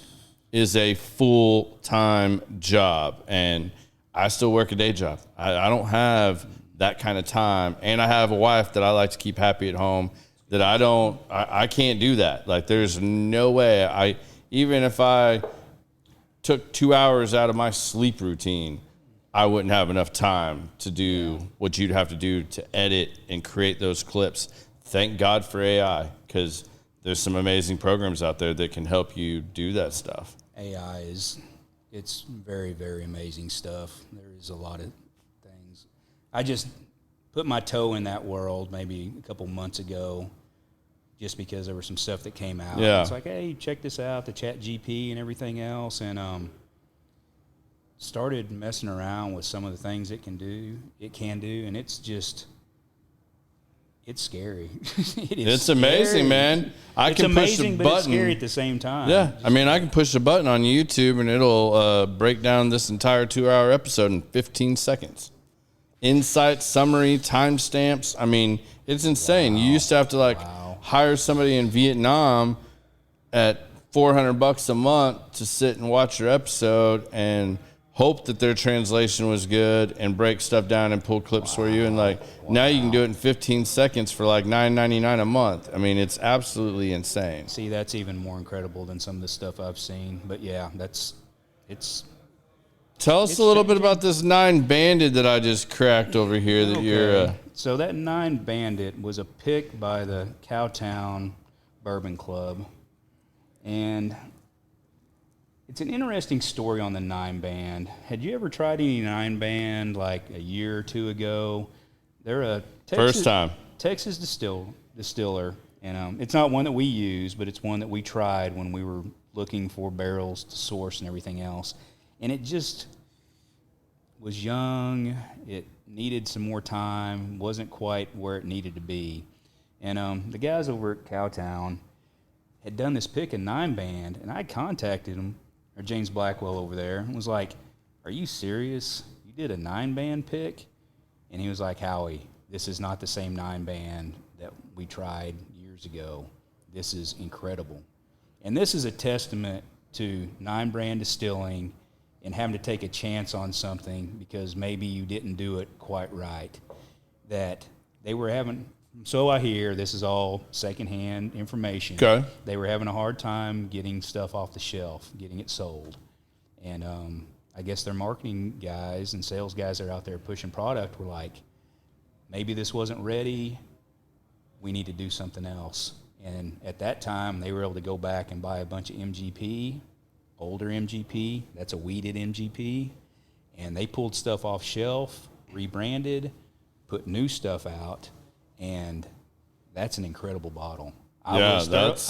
is a full-time job, and I still work a day job. I don't have that kind of time, and I have a wife that I like to keep happy at home, that I can't do that. Like, there's no way. Even if I took 2 hours out of my sleep routine, I wouldn't have enough time to do what you'd have to do to edit and create those clips. Thank God for AI, because there's some amazing programs out there that can help you do that stuff. AI it's very, very amazing stuff. There is a lot of things. I just put my toe in that world maybe a couple months ago, just because there was some stuff that came out. Yeah. It's like, hey, check this out, the Chat GP and everything else, and started messing around with some of the things it can do, and it's scary. It's amazing, man. I can push a button, but it's scary at the same time. Yeah, I mean, I can push a button on YouTube and it'll break down this entire 2-hour episode in 15 seconds. Insight, summary, timestamps. I mean, it's insane. You used to have to hire somebody in Vietnam at $400 a month to sit and watch your episode and hope that their translation was good and break stuff down and pull clips for you. And now you can do it in 15 seconds for like $9.99 a month. I mean, it's absolutely insane. See, that's even more incredible than some of the stuff I've seen. But yeah, Tell us a little bit about this 9 Bandit that I just cracked over here that you're... So that 9 Bandit was a pick by the Cowtown Bourbon Club. And it's an interesting story on the 9 Band. Had you ever tried any 9 Band like a year or 2 ago? They're a Texas distiller, and it's not one that we use, but it's one that we tried when we were looking for barrels to source and everything else. And it just was young. It needed some more time. Wasn't quite where it needed to be. And the guys over at Cowtown had done this pick in 9 Band, and I contacted them, or James Blackwell over there, and was like, "Are you serious? You did a 9 Band pick?" And he was like, "Howie, this is not the same 9 Band that we tried years ago. This is incredible." And this is a testament to 9 Brand distilling and having to take a chance on something because maybe you didn't do it quite right. That they were having, so I hear, this is all secondhand information. Okay. They were having a hard time getting stuff off the shelf, getting it sold. And I guess their marketing guys and sales guys that are out there pushing product were like, maybe this wasn't ready. We need to do something else. And at that time, they were able to go back and buy a bunch of MGP older MGP. That's a weeded MGP. And they pulled stuff off shelf, rebranded, put new stuff out, and that's an incredible bottle. I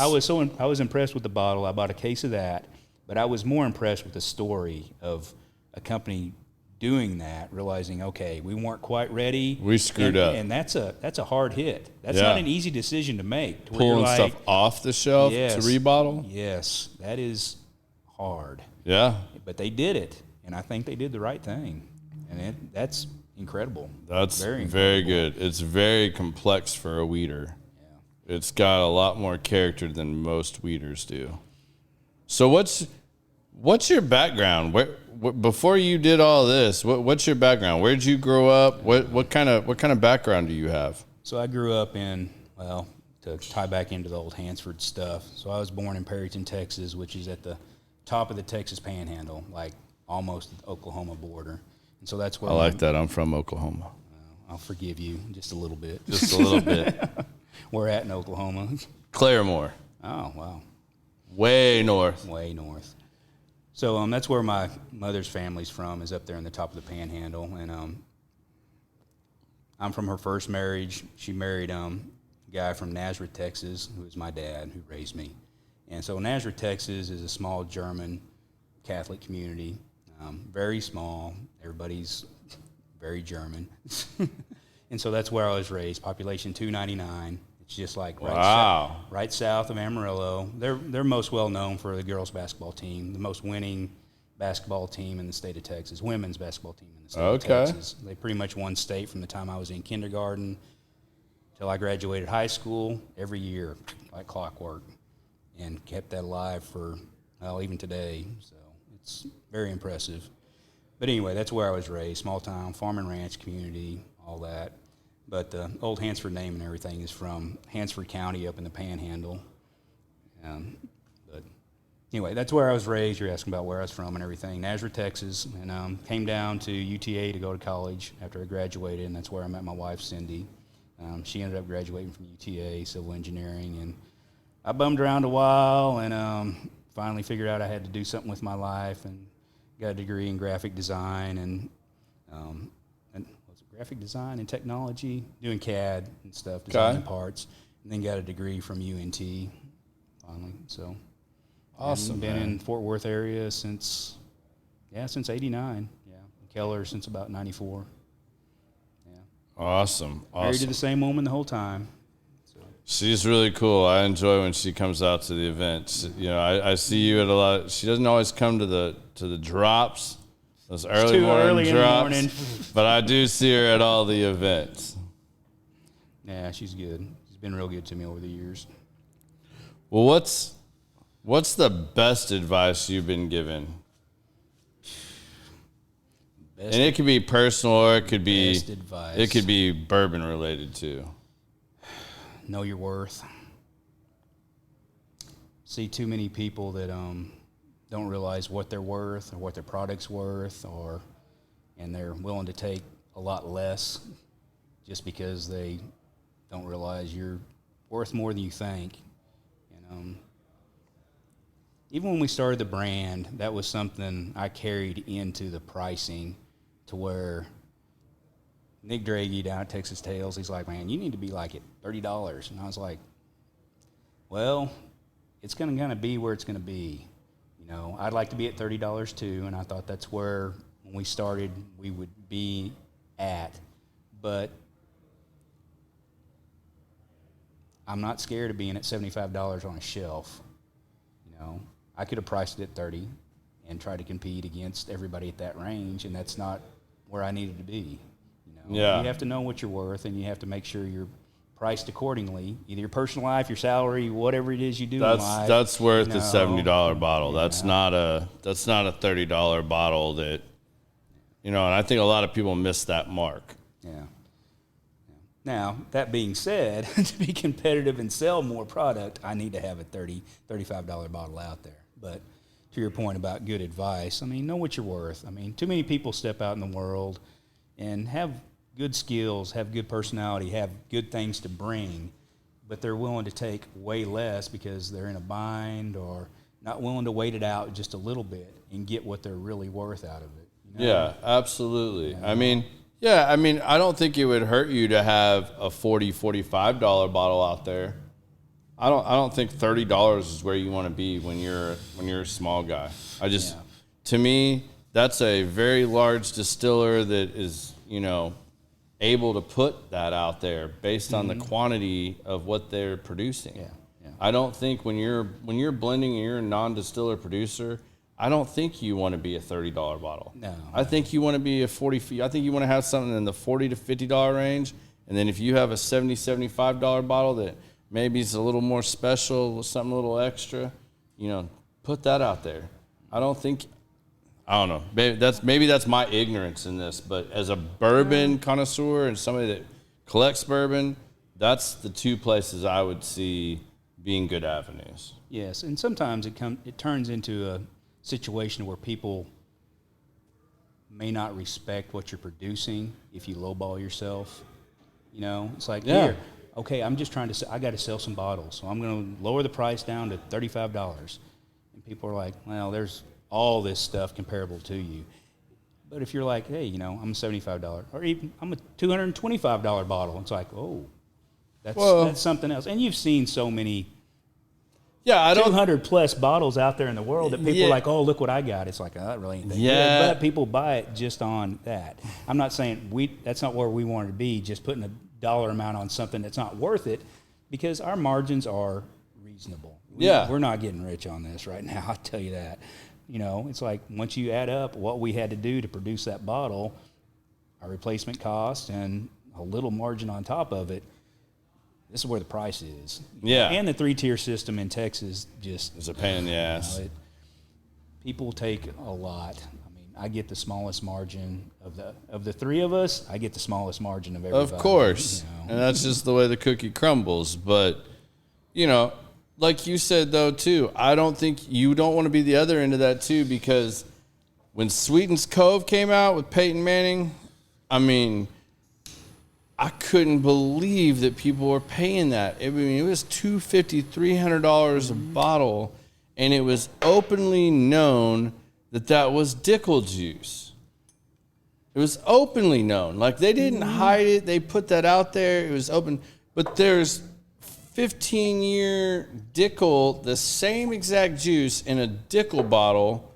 was impressed with the bottle. I bought a case of that, but I was more impressed with the story of a company doing that, realizing, okay, we weren't quite ready. We screwed up. And that's a hard hit. That's not an easy decision to make. Pulling stuff off the shelf to rebottle? Yes, that is hard. Yeah. But they did it, and I think they did the right thing. And that's incredible. That's very good. It's very complex for a weeder. Yeah. It's got a lot more character than most weeders do. So what's your background? Before you did all this, what's your background? Where did you grow up? What kind of background do you have? So I grew up in, well, to tie back into the Old Hansford stuff. So I was born in Perryton, Texas, which is at the top of the Texas Panhandle, like almost the Oklahoma border. And so that's where I like that. I'm from Oklahoma. I'll forgive you just a little bit. Just a little bit. We're at in Oklahoma. Claremore. Oh, wow. Way north. Way north. So that's where my mother's family's from, is up there in the top of the Panhandle. And I'm from her first marriage. She married a guy from Nazareth, Texas, who was my dad, who raised me. And so Nazareth, Texas is a small German Catholic community, very small. Everybody's very German. And so that's where I was raised, population 299. It's just like right south of Amarillo. They're most well known for the girls basketball team, the most winning basketball team in the state of Texas, women's basketball team in the state of Texas. They pretty much won state from the time I was in kindergarten till I graduated high school, every year, like clockwork, and kept that alive for, well, even today. So it's very impressive. But anyway, that's where I was raised, small town, farm and ranch community, all that. But the Old Hansford name and everything is from Hansford County up in the Panhandle. But anyway, that's where I was raised. You're asking about where I was from and everything. Nazareth, Texas, and came down to UTA to go to college after I graduated, and that's where I met my wife, Cindy. She ended up graduating from UTA, civil engineering, and I bummed around a while and finally figured out I had to do something with my life and got a degree in graphic design and graphic design and technology, doing CAD and stuff, designing parts, and then got a degree from UNT finally. So awesome. Been in Fort Worth area since '89. Yeah, Keller since about '94. Yeah. Awesome. Married to the same woman the whole time. So. She's really cool. I enjoy when she comes out to the events. You know, I see you at a lot. She doesn't always come to the drops. Those early morning drops, but I do see her at all the events. Yeah, she's good. She's been real good to me over the years. Well, what's the best advice you've been given? And it could be personal, or it could be advice. It could be bourbon related too. Know your worth. See too many people that don't realize what they're worth or what their product's worth, and they're willing to take a lot less just because they don't realize you're worth more than you think. And even when we started the brand, that was something I carried into the pricing, to where Nick Draghi down at Texas Tales, he's like, man, you need to be like at $30. And I was like, well, it's going to be where it's going to be. You know, I'd like to be at $30 too, and I thought that's where, when we started, we would be at. But I'm not scared of being at $75 on a shelf. You know, I could have priced it at $30 and tried to compete against everybody at that range, and that's not where I needed to be. You know, you have to know what you're worth, and you have to make sure you're priced accordingly, either your personal life, your salary, whatever it is you do in life. That's worth the $70 bottle. That's not a $30 bottle that, you know, and I think a lot of people miss that mark. Yeah. Now, that being said, to be competitive and sell more product, I need to have a $35 bottle out there. But to your point about good advice, I mean, know what you're worth. I mean, too many people step out in the world and have good skills, have good personality, have good things to bring, but they're willing to take way less because they're in a bind or not willing to wait it out just a little bit and get what they're really worth out of it. You know? Yeah, absolutely. Yeah. I mean, I don't think it would hurt you to have a $40, $45 bottle out there. I don't think $30 is where you want to be when you're a small guy. To me, that's a very large distiller that is, able to put that out there based on the quantity of what they're producing. Yeah. I don't think when you're blending and you're a non-distiller producer, I don't think you want to be a $30 bottle. No. I think you want to be a $40. I think you want to have something in the $40 to $50 range, and then if you have a $70, $75 bottle that maybe is a little more special, something a little extra, put that out there. I don't know. Maybe that's my ignorance in this, but as a bourbon connoisseur and somebody that collects bourbon, that's the two places I would see being good avenues. Yes, and sometimes it turns into a situation where people may not respect what you're producing if you lowball yourself. It's like, here, okay, I'm just I got to sell some bottles, so I'm going to lower the price down to $35. And people are like, well, there's all this stuff comparable to you. But if you're like, hey, I'm a $75, or even I'm a $225 bottle, it's like, oh, that's something else. And you've seen so many 200 plus bottles out there in the world that people are like, oh, look what I got. It's like, that really ain't that good. But people buy it just on that. I'm not saying that's not where we want to be, just putting a dollar amount on something that's not worth it, because our margins are reasonable. We're not getting rich on this right now, I'll tell you that. It's like once you add up what we had to do to produce that bottle, our replacement cost and a little margin on top of it, this is where the price is. Yeah. And the 3-tier system in Texas just is a pain in the ass. People take a lot. I get the smallest margin of the three of us. I get the smallest margin of everybody. Of course. And that's just the way the cookie crumbles. But, like you said, though, too, I don't think you don't want to be the other end of that, too, because when Sweeten's Cove came out with Peyton Manning, I couldn't believe that people were paying that. It was $250, $300 a bottle, and it was openly known that was Dickel juice. It was openly known. Like, they didn't hide it. They put that out there. It was open. But there's 15-year Dickel, the same exact juice in a Dickel bottle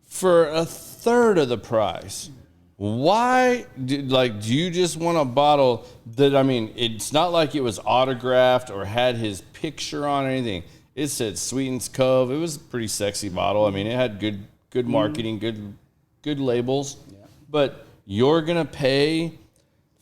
for a third of the price. Why? Do you just want a bottle that, it's not like it was autographed or had his picture on or anything. It said Sweeten's Cove. It was a pretty sexy bottle. It had good marketing, good labels. Yeah. But you're going to pay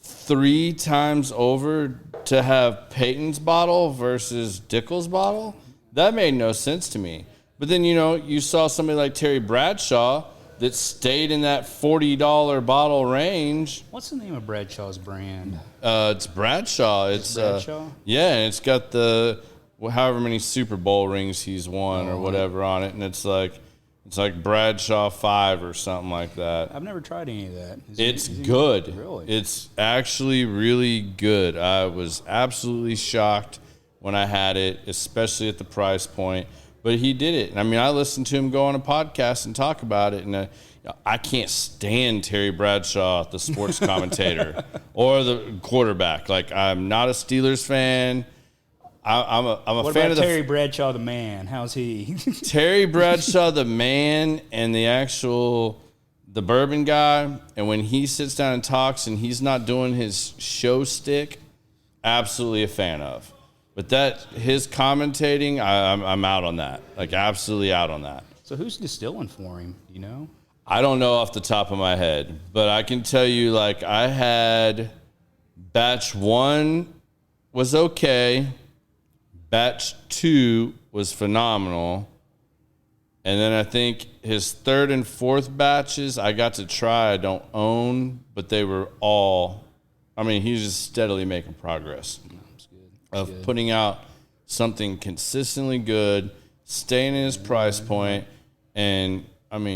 3 times over to have Peyton's bottle versus Dickel's bottle? That made no sense to me. But then, you saw somebody like Terry Bradshaw that stayed in that $40 bottle range. What's the name of Bradshaw's brand? It's Bradshaw. It's Bradshaw? And it's got the however many Super Bowl rings he's won or whatever on it, and it's like Bradshaw 5 or something like that. I've never tried any of that. It's good. Really? It's actually really good. I was absolutely shocked when I had it, especially at the price point. But he did it. I listened to him go on a podcast and talk about it, and I can't stand Terry Bradshaw, the sports commentator, or the quarterback. I'm not a Steelers fan. I'm a what fan about of the Terry Bradshaw, the man? How's he? Terry Bradshaw, the man, and the bourbon guy. And when he sits down and talks, and he's not doing his show stick, absolutely a fan of. But his commentating, I'm out on that. Absolutely out on that. So who's distilling for him? Do you know? I don't know off the top of my head, but I can tell you, I had batch 1 was okay, batch 2 was phenomenal, and then I think his 3rd and 4th batches I got to try. I don't own, but they were all. He's just steadily making progress. Of putting out something consistently good, staying in his price point, and I'm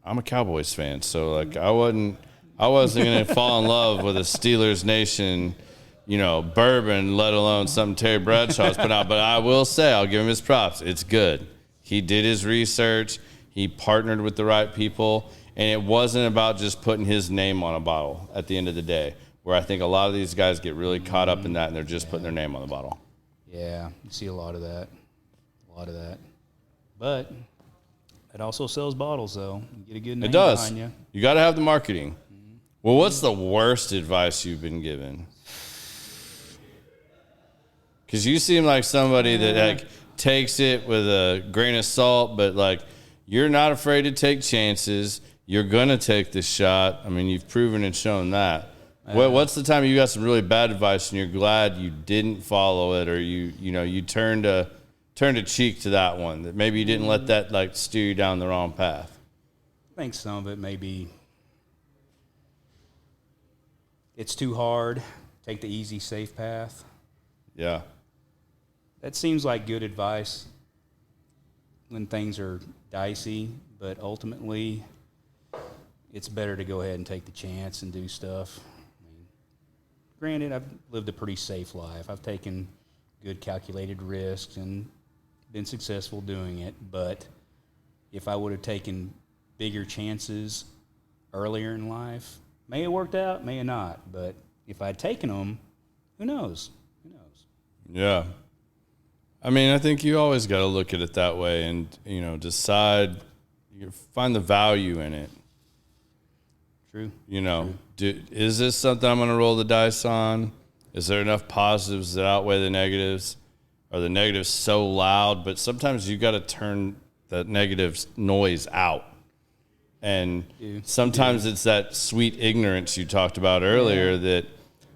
a Cowboys fan, so I wasn't gonna fall in love with a Steelers Nation, bourbon, let alone something Terry Bradshaw's put out. But I will say, I'll give him his props. It's good. He did his research. He partnered with the right people. And it wasn't about just putting his name on a bottle at the end of the day, where I think a lot of these guys get really caught up in that and they're just putting their name on the bottle. Yeah, you see a lot of that. But it also sells bottles, though. You get a good name behind you. You got to have the marketing. Well, what's the worst advice you've been given? Because you seem like somebody that like takes it with a grain of salt, but like you're not afraid to take chances. You're gonna take the shot. I mean, you've proven and shown that. What's the time you got some really bad advice and you're glad you didn't follow it, or you turned a cheek to that one, that maybe you didn't let that like steer you down the wrong path? I think some of it may be it's too hard. Take the easy, safe path. Yeah. That seems like good advice when things are dicey, but ultimately it's better to go ahead and take the chance and do stuff. I mean, granted, I've lived a pretty safe life. I've taken good calculated risks and been successful doing it, but if I would have taken bigger chances earlier in life, may have worked out, may have not, but if I'd taken them, who knows? Yeah. I mean, I think you always got to look at it that way and, decide, find the value in it. True. Is this something I'm going to roll the dice on? Is there enough positives that outweigh the negatives? Are the negatives so loud? But sometimes you got to turn that negative noise out. And sometimes it's that sweet ignorance you talked about earlier that,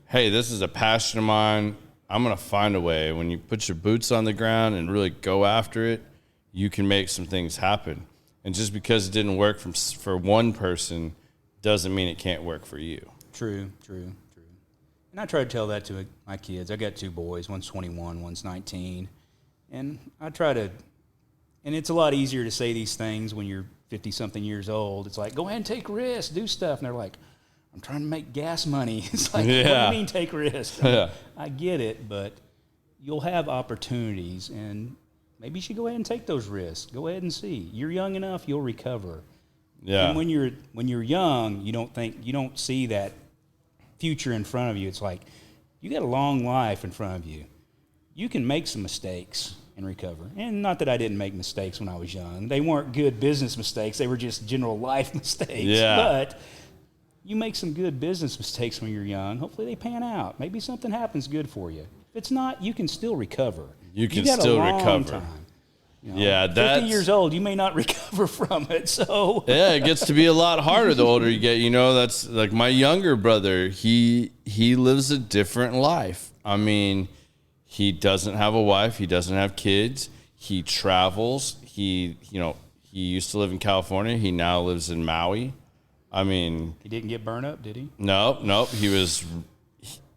hey, this is a passion of mine. I'm going to find a way. When you put your boots on the ground and really go after it, you can make some things happen. And just because it didn't work for one person doesn't mean it can't work for you. True. And I try to tell that to my kids. I got 2 boys. One's 21, one's 19. And I try to, and it's a lot easier to say these things when you're 50-something years old. It's like, go ahead and take risks, do stuff. And they're like, I'm trying to make gas money. It's like, What do you mean take risks? I get it, but you'll have opportunities, and maybe you should go ahead and take those risks. Go ahead and see. You're young enough, you'll recover. Yeah. And when you're young, you don't see that future in front of you. It's like you got a long life in front of you. You can make some mistakes and recover. And not that I didn't make mistakes when I was young. They weren't good business mistakes. They were just general life mistakes. Yeah. But you make some good business mistakes when you're young. Hopefully they pan out. Maybe something happens good for you. If it's not, you can still recover. You got still a long recover. Time. Yeah, 50 years old, you may not recover from it. So yeah, it gets to be a lot harder the older you get. That's like my younger brother. He lives a different life. I mean, he doesn't have a wife. He doesn't have kids. He travels. He used to live in California. He now lives in Maui. I mean, he didn't get burned up, did he? Nope. He was.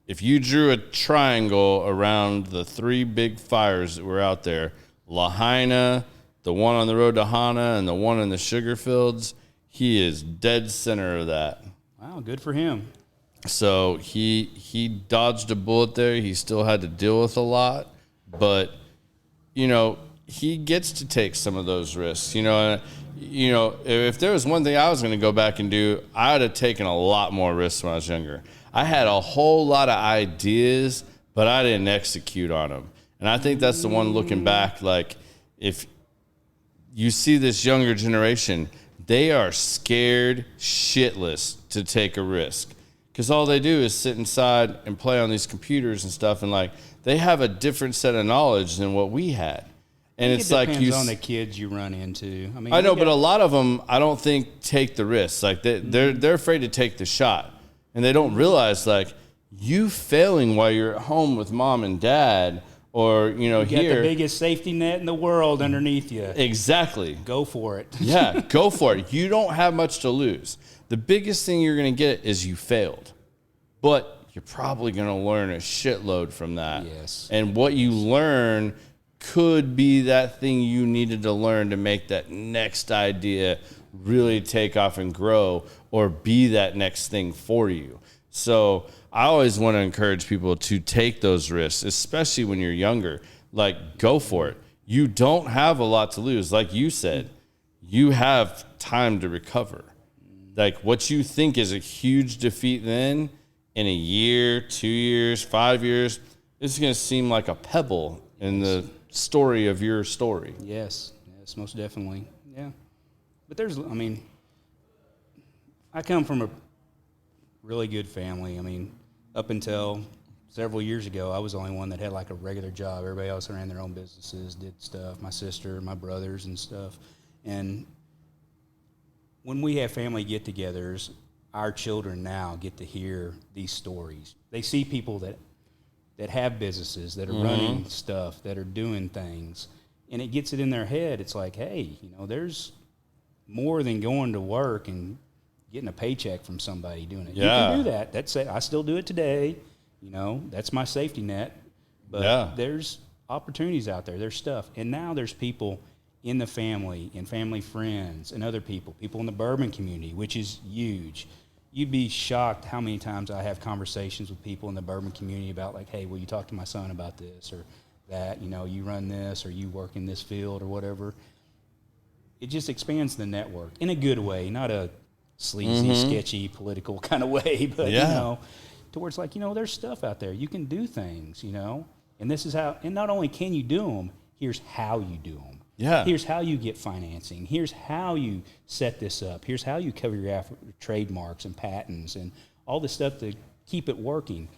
If you drew a triangle around the 3 big fires that were out there, Lahaina, the one on the road to Hana, and the one in the sugar fields, he is dead center of that. Wow, good for him. So he dodged a bullet there. He still had to deal with a lot, but he gets to take some of those risks. If there was one thing I was going to go back and do, I would have taken a lot more risks when I was younger. I had a whole lot of ideas, but I didn't execute on them. And I think that's the one looking back, like if you see this younger generation, they are scared shitless to take a risk because all they do is sit inside and play on these computers and stuff. And like, they have a different set of knowledge than what we had. And it's like depends on the kids you run into. I mean, I know, but a lot of them, I don't think take the risks. Like they're afraid to take the shot, and they don't realize like you failing while you're at home with mom and dad, or you got the biggest safety net in the world underneath you. Exactly. Go for it. Yeah, go for it. You don't have much to lose. The biggest thing you're going to get is you failed, but you're probably going to learn a shitload from that. Yes. And what you learn could be that thing you needed to learn to make that next idea really take off and grow, or be that next thing for you. So I always want to encourage people to take those risks, especially when you're younger. Like, go for it. you don't have a lot to lose. Like you said, you have time to recover. Like what you think is a huge defeat then, in a year, 2 years, 5 years, it's going to seem like a pebble in the story of your story. Yes, most definitely. Yeah. But I come from a really good family. I mean, up until several years ago, I was the only one that had like a regular job. Everybody else ran their own businesses, did stuff, my sister, my brothers and stuff. And when we have family get-togethers, our children now get to hear these stories. They see people that have businesses, that are running stuff, that are doing things, and it gets it in their head. It's like, hey, there's more than going to work and getting a paycheck from somebody doing it. Yeah. You can do that. That's it. I still do it today. That's my safety net. But there's opportunities out there. There's stuff. And now there's people in the family and family friends and other people in the bourbon community, which is huge. You'd be shocked how many times I have conversations with people in the bourbon community about like, hey, will you talk to my son about this or that? You run this or you work in this field or whatever. It just expands the network in a good way, not a sleazy, sketchy, political kind of way, but, towards like, there's stuff out there. You can do things, and this is how, and not only can you do them, here's how you do them. Yeah. Here's how you get financing. Here's how you set this up. Here's how you cover your trademarks and patents and all this stuff to keep it working.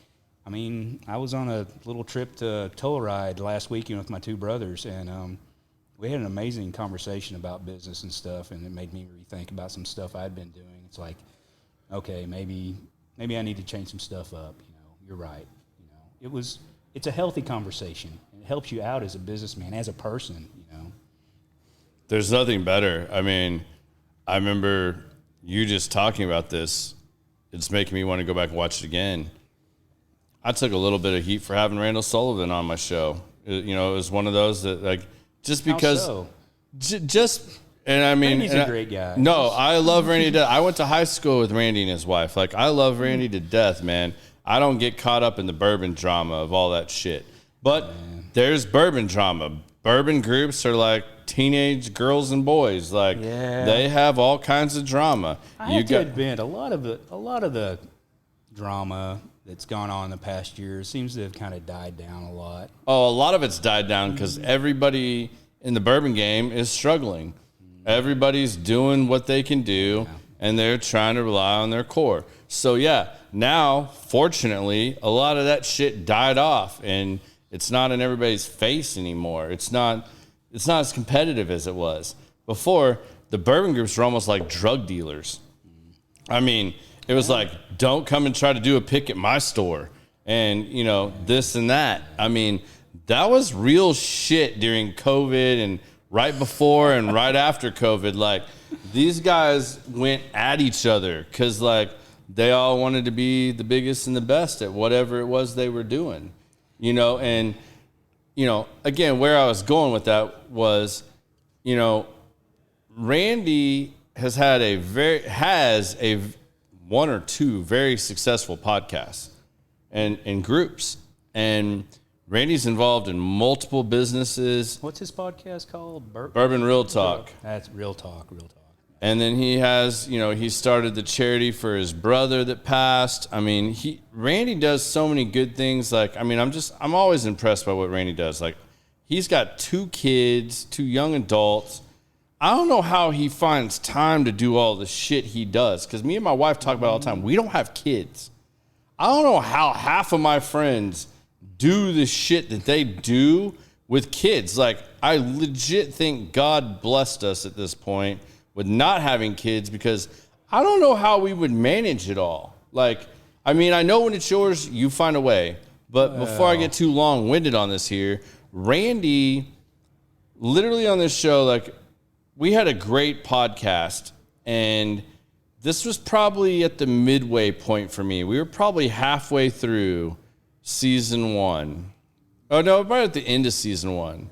I mean, I was on a little trip to Telluride last weekend with my two brothers, and we had an amazing conversation about business and stuff, and it made me rethink about some stuff I'd been doing. It's like, okay, maybe I need to change some stuff up. You're right. It's a healthy conversation. It helps you out as a businessman, as a person. There's nothing better. I mean, I remember you just talking about this. It's making me want to go back and watch it again. I took a little bit of heat for having Randall Sullivan on my show. It was one of those that, like, just because, How so? And I mean, Randy's a great guy. No, I love Randy to death. I went to high school with Randy and his wife. Like, I love Randy to death, man. I don't get caught up in the bourbon drama of all that shit. But there's bourbon drama. Bourbon groups are like teenage girls and boys. Like, they have all kinds of drama. I have to admit, a lot of the drama that's gone on in the past year seems to have kind of died down a lot. Oh, a lot of it's died down because everybody in the bourbon game is struggling. Everybody's doing what they can do, and they're trying to rely on their core. So, now, fortunately, a lot of that shit died off, and it's not in everybody's face anymore. It's not as competitive as it was. Before, the bourbon groups were almost like drug dealers. I mean, it was like, don't come and try to do a pick at my store, and, this and that. I mean, that was real shit during COVID and right before and right after COVID. Like, these guys went at each other because, like, they all wanted to be the biggest and the best at whatever it was they were doing, and, again, where I was going with that was, Randy has one or two very successful podcasts and groups, and Randy's involved in multiple businesses. What's his podcast called? Bourbon Real Talk. That's Real Talk. And then he has, he started the charity for his brother that passed. I mean, Randy does so many good things. Like, I mean, I'm always impressed by what Randy does. Like, he's got 2 kids, 2 young adults. I don't know how he finds time to do all the shit he does. Because me and my wife talk about it all the time. We don't have kids. I don't know how half of my friends do the shit that they do with kids. Like, I legit think God blessed us at this point with not having kids, because I don't know how we would manage it all. Like, I mean, I know when it's yours, you find a way. But before I get too long-winded on this here, Randy, literally on this show, like, we had a great podcast, and this was probably at the midway point for me. We were probably halfway through season 1. Oh, no, probably at the end of season 1.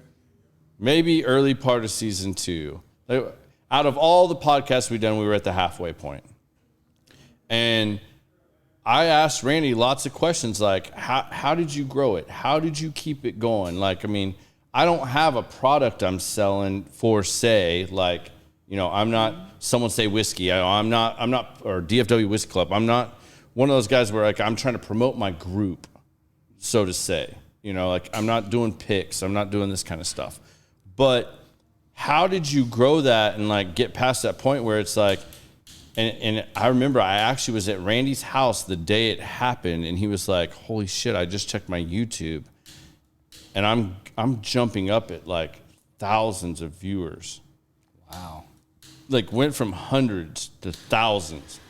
Maybe early part of season 2. Like, out of all the podcasts we've done, we were at the halfway point. And I asked Randy lots of questions like, how did you grow it? How did you keep it going? Like, I mean, I don't have a product I'm selling for, say, like, you know, I'm not, someone say whiskey. I'm not, or DFW Whiskey Club. I'm not one of those guys where like I'm trying to promote my group, so to say. You know, like I'm not doing picks. I'm not doing this kind of stuff. But how did you grow that and like get past that point where it's like, and I remember I actually was at Randy's house the day it happened, and he was like, holy shit, I just checked my YouTube, and I'm jumping up at like thousands of viewers. Wow. Like went from hundreds to thousands.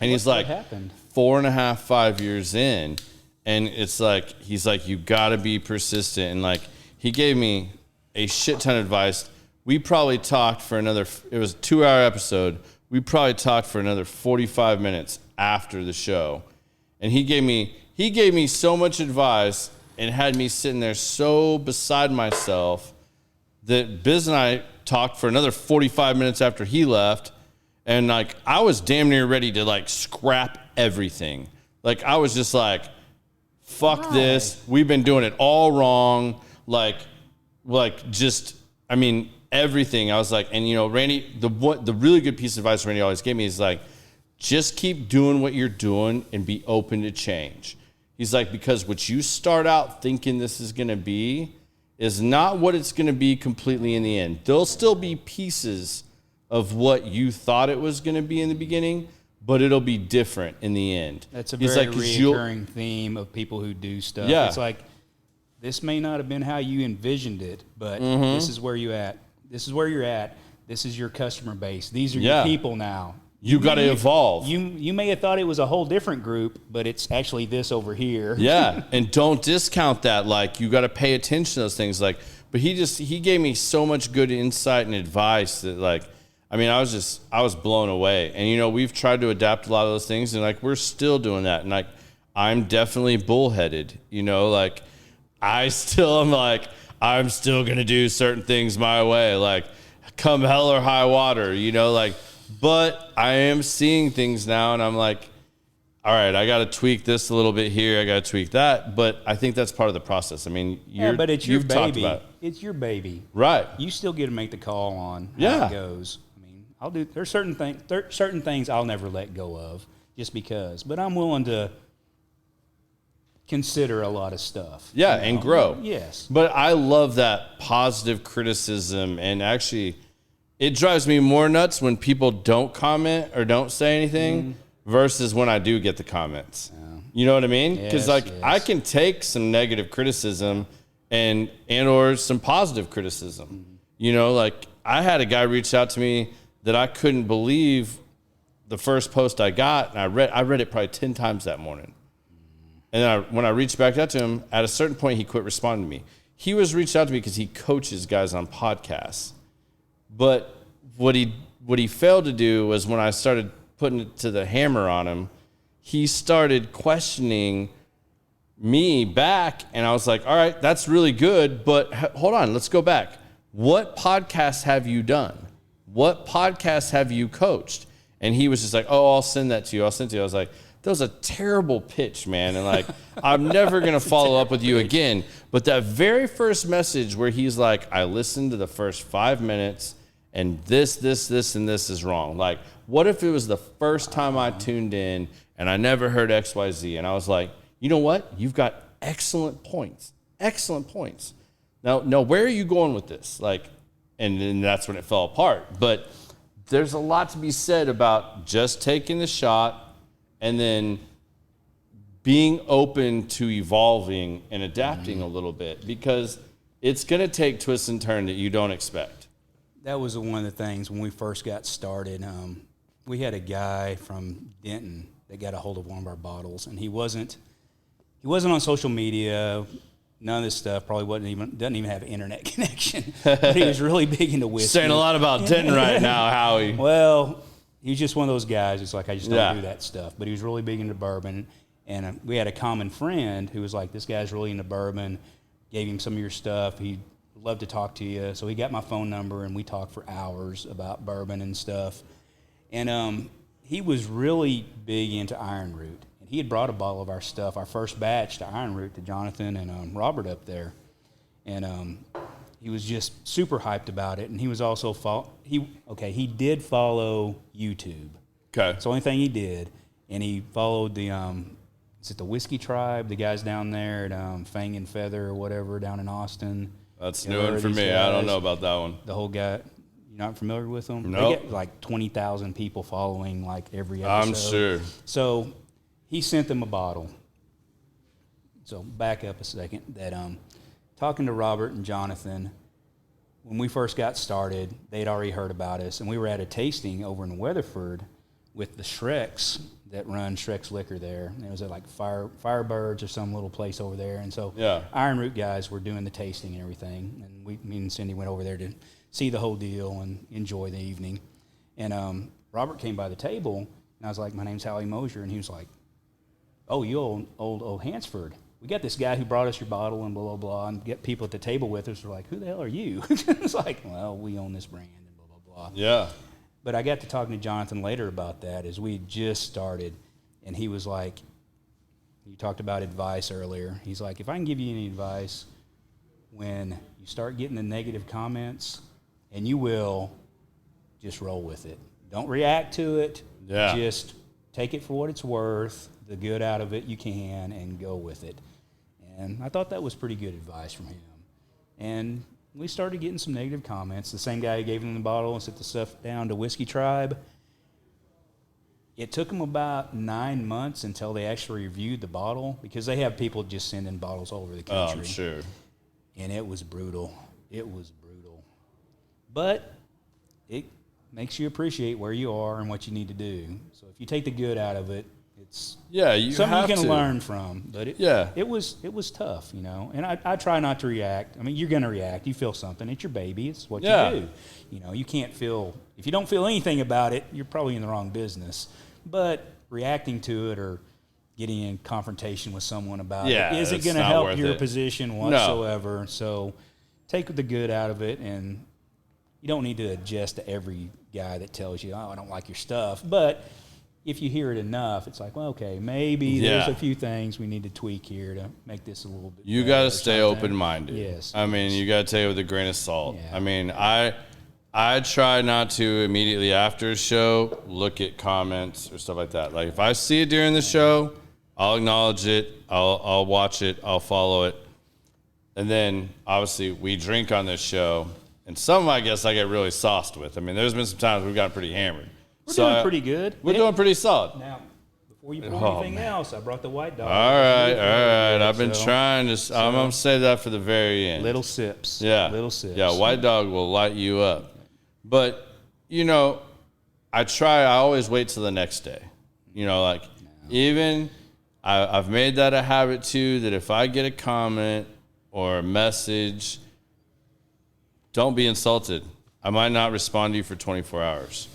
And he's like, happened? 4.5, 5 years in, and it's like, he's like, you gotta be persistent. And like, he gave me a shit ton of advice. We probably talked for another, it was a 2-hour episode. We probably talked for another 45 minutes after the show. And he gave me so much advice and had me sitting there so beside myself that Biz and I talked for another 45 minutes after he left. And like, I was damn near ready to like scrap everything. Like, I was just like, fuck this. We've been doing it all wrong. Like just, I mean, everything. I was like, and you know, Randy, the really good piece of advice Randy always gave me is like, just keep doing what you're doing and be open to change. He's like, because what you start out thinking this is going to be is not what it's going to be completely in the end. There'll still be pieces of what you thought it was going to be in the beginning, but it'll be different in the end. That's a very recurring theme of people who do stuff. Yeah. It's like, this may not have been how you envisioned it, but this is where you at. This is where you're at. This is your customer base. These are your people now. You got to evolve. You may have thought it was a whole different group, but it's actually this over here. Yeah, and don't discount that. Like, you got to pay attention to those things. Like, but he gave me so much good insight and advice that, like, I mean, I was blown away. And, you know, we've tried to adapt a lot of those things, and, like, we're still doing that. And, like, I'm definitely bullheaded, you know, like, I still am like, I'm still going to do certain things my way, like, come hell or high water, you know, like, but I am seeing things now, and I'm like, all right, I got to tweak this a little bit here. I got to tweak that. But I think that's part of the process. I mean, but it's your baby. It's your baby. Right. You still get to make the call on how it goes. I mean, there's certain things I'll never let go of just because. But I'm willing to consider a lot of stuff. Yeah, you know? And grow. Yes. But I love that positive criticism, and actually, it drives me more nuts when people don't comment or don't say anything versus when I do get the comments. Yeah. You know what I mean? Because I can take some negative criticism and or some positive criticism. You know, like I had a guy reach out to me that I couldn't believe the first post I got, and I read it probably 10 times that morning. And then when I reached back out to him, at a certain point, he quit responding to me. He was reached out to me because he coaches guys on podcasts. But what he failed to do was when I started putting it to the hammer on him, he started questioning me back. And I was like, all right, that's really good. But hold on, let's go back. What podcasts have you done? What podcasts have you coached? And he was just like, oh, I'll send that to you. I'll send it to you. I was like, that was a terrible pitch, man. And like, I'm never going to follow up with you again. But that very first message where he's like, I listened to the first 5 minutes and this, and this is wrong. Like, what if it was the first time I tuned in and I never heard XYZ? And I was like, you know what? You've got excellent points. Excellent points. Now, where are you going with this? Like, and then that's when it fell apart. But there's a lot to be said about just taking the shot and then being open to evolving and adapting a little bit, because it's going to take twists and turns that you don't expect. That was one of the things when we first got started. We had a guy from Denton that got a hold of one of our bottles, and he wasn't on social media, none of this stuff. Probably doesn't even have an internet connection. But he was really big into whiskey. Saying a lot about Denton right now, Howie. Well, he was just one of those guys. It's like, I just don't do that stuff. But he was really big into bourbon, and we had a common friend who was like, this guy's really into bourbon. Gave him some of your stuff. He'd love to talk to you. So he got my phone number, and we talked for hours about bourbon and stuff. And he was really big into Iron Root. And he had brought a bottle of our stuff, our first batch, to Iron Root, to Jonathan and Robert up there. And he was just super hyped about it. And he was also he did follow YouTube. Okay. It's the only thing he did. And he followed the is it the Whiskey Tribe, the guys down there at Fang and Feather or whatever down in Austin. That's new one for me. Guys, I don't know about that one. The whole guy, you're not familiar with them? Nope. They get like 20,000 people following like every episode. I'm sure. So he sent them a bottle. So back up a second. That talking to Robert and Jonathan, when we first got started, they'd already heard about us, and we were at a tasting over in Weatherford with the Shreks that run Shrek's Liquor there. And it was at like Firebirds or some little place over there. And so Iron Root guys were doing the tasting and everything. And me and Cindy went over there to see the whole deal and enjoy the evening. And Robert came by the table, and I was like, my name's Howie Mosier. And he was like, oh, you old Hansford. We got this guy who brought us your bottle and blah, blah, blah. And get people at the table with us were like, who the hell are you? It's like, well, we own this brand and blah, blah, blah. Yeah. But I got to talking to Jonathan later about that as we had just started, and he was like, you talked about advice earlier. He's like, if I can give you any advice, when you start getting the negative comments, and you will, just roll with it. Don't react to it. Yeah. Just take it for what it's worth, the good out of it you can, and go with it. And I thought that was pretty good advice from him. And we started getting some negative comments. The same guy who gave him the bottle and sent the stuff down to Whiskey Tribe. It took them about 9 months until they actually reviewed the bottle, because they have people just sending bottles all over the country. Oh, I'm sure. And it was brutal. It was brutal. But it makes you appreciate where you are and what you need to do. So if you take the good out of it, it's something you can learn from. But it was tough, you know. And I try not to react. I mean, you're going to react. You feel something. It's your baby. It's what you do. You know, you can't feel – if you don't feel anything about it, you're probably in the wrong business. But reacting to it or getting in confrontation with someone about it isn't going to help your position whatsoever. No. So take the good out of it, and you don't need to adjust to every guy that tells you, oh, I don't like your stuff. But – if you hear it enough, it's like, well, okay, maybe there's a few things we need to tweak here to make this a little bit better. You got to stay open-minded. Yes. I mean, you got to take it with a grain of salt. Yeah. I mean, I try not to immediately after a show look at comments or stuff like that. Like, if I see it during the show, I'll acknowledge it. I'll watch it. I'll follow it. And then, obviously, we drink on this show. And some, I guess, I get really sauced with. I mean, there's been some times we've gotten pretty hammered. We're doing pretty good. We're doing pretty solid. Now, before you pour anything else, I brought the White Dog. All right. I've been trying to. I'm going to save that for the very end. Little sips. Yeah. Little sips. Yeah, White Dog will light you up. But, you know, I always wait till the next day. You know, like, even I've made that a habit, too, that if I get a comment or a message, don't be insulted. I might not respond to you for 24 hours.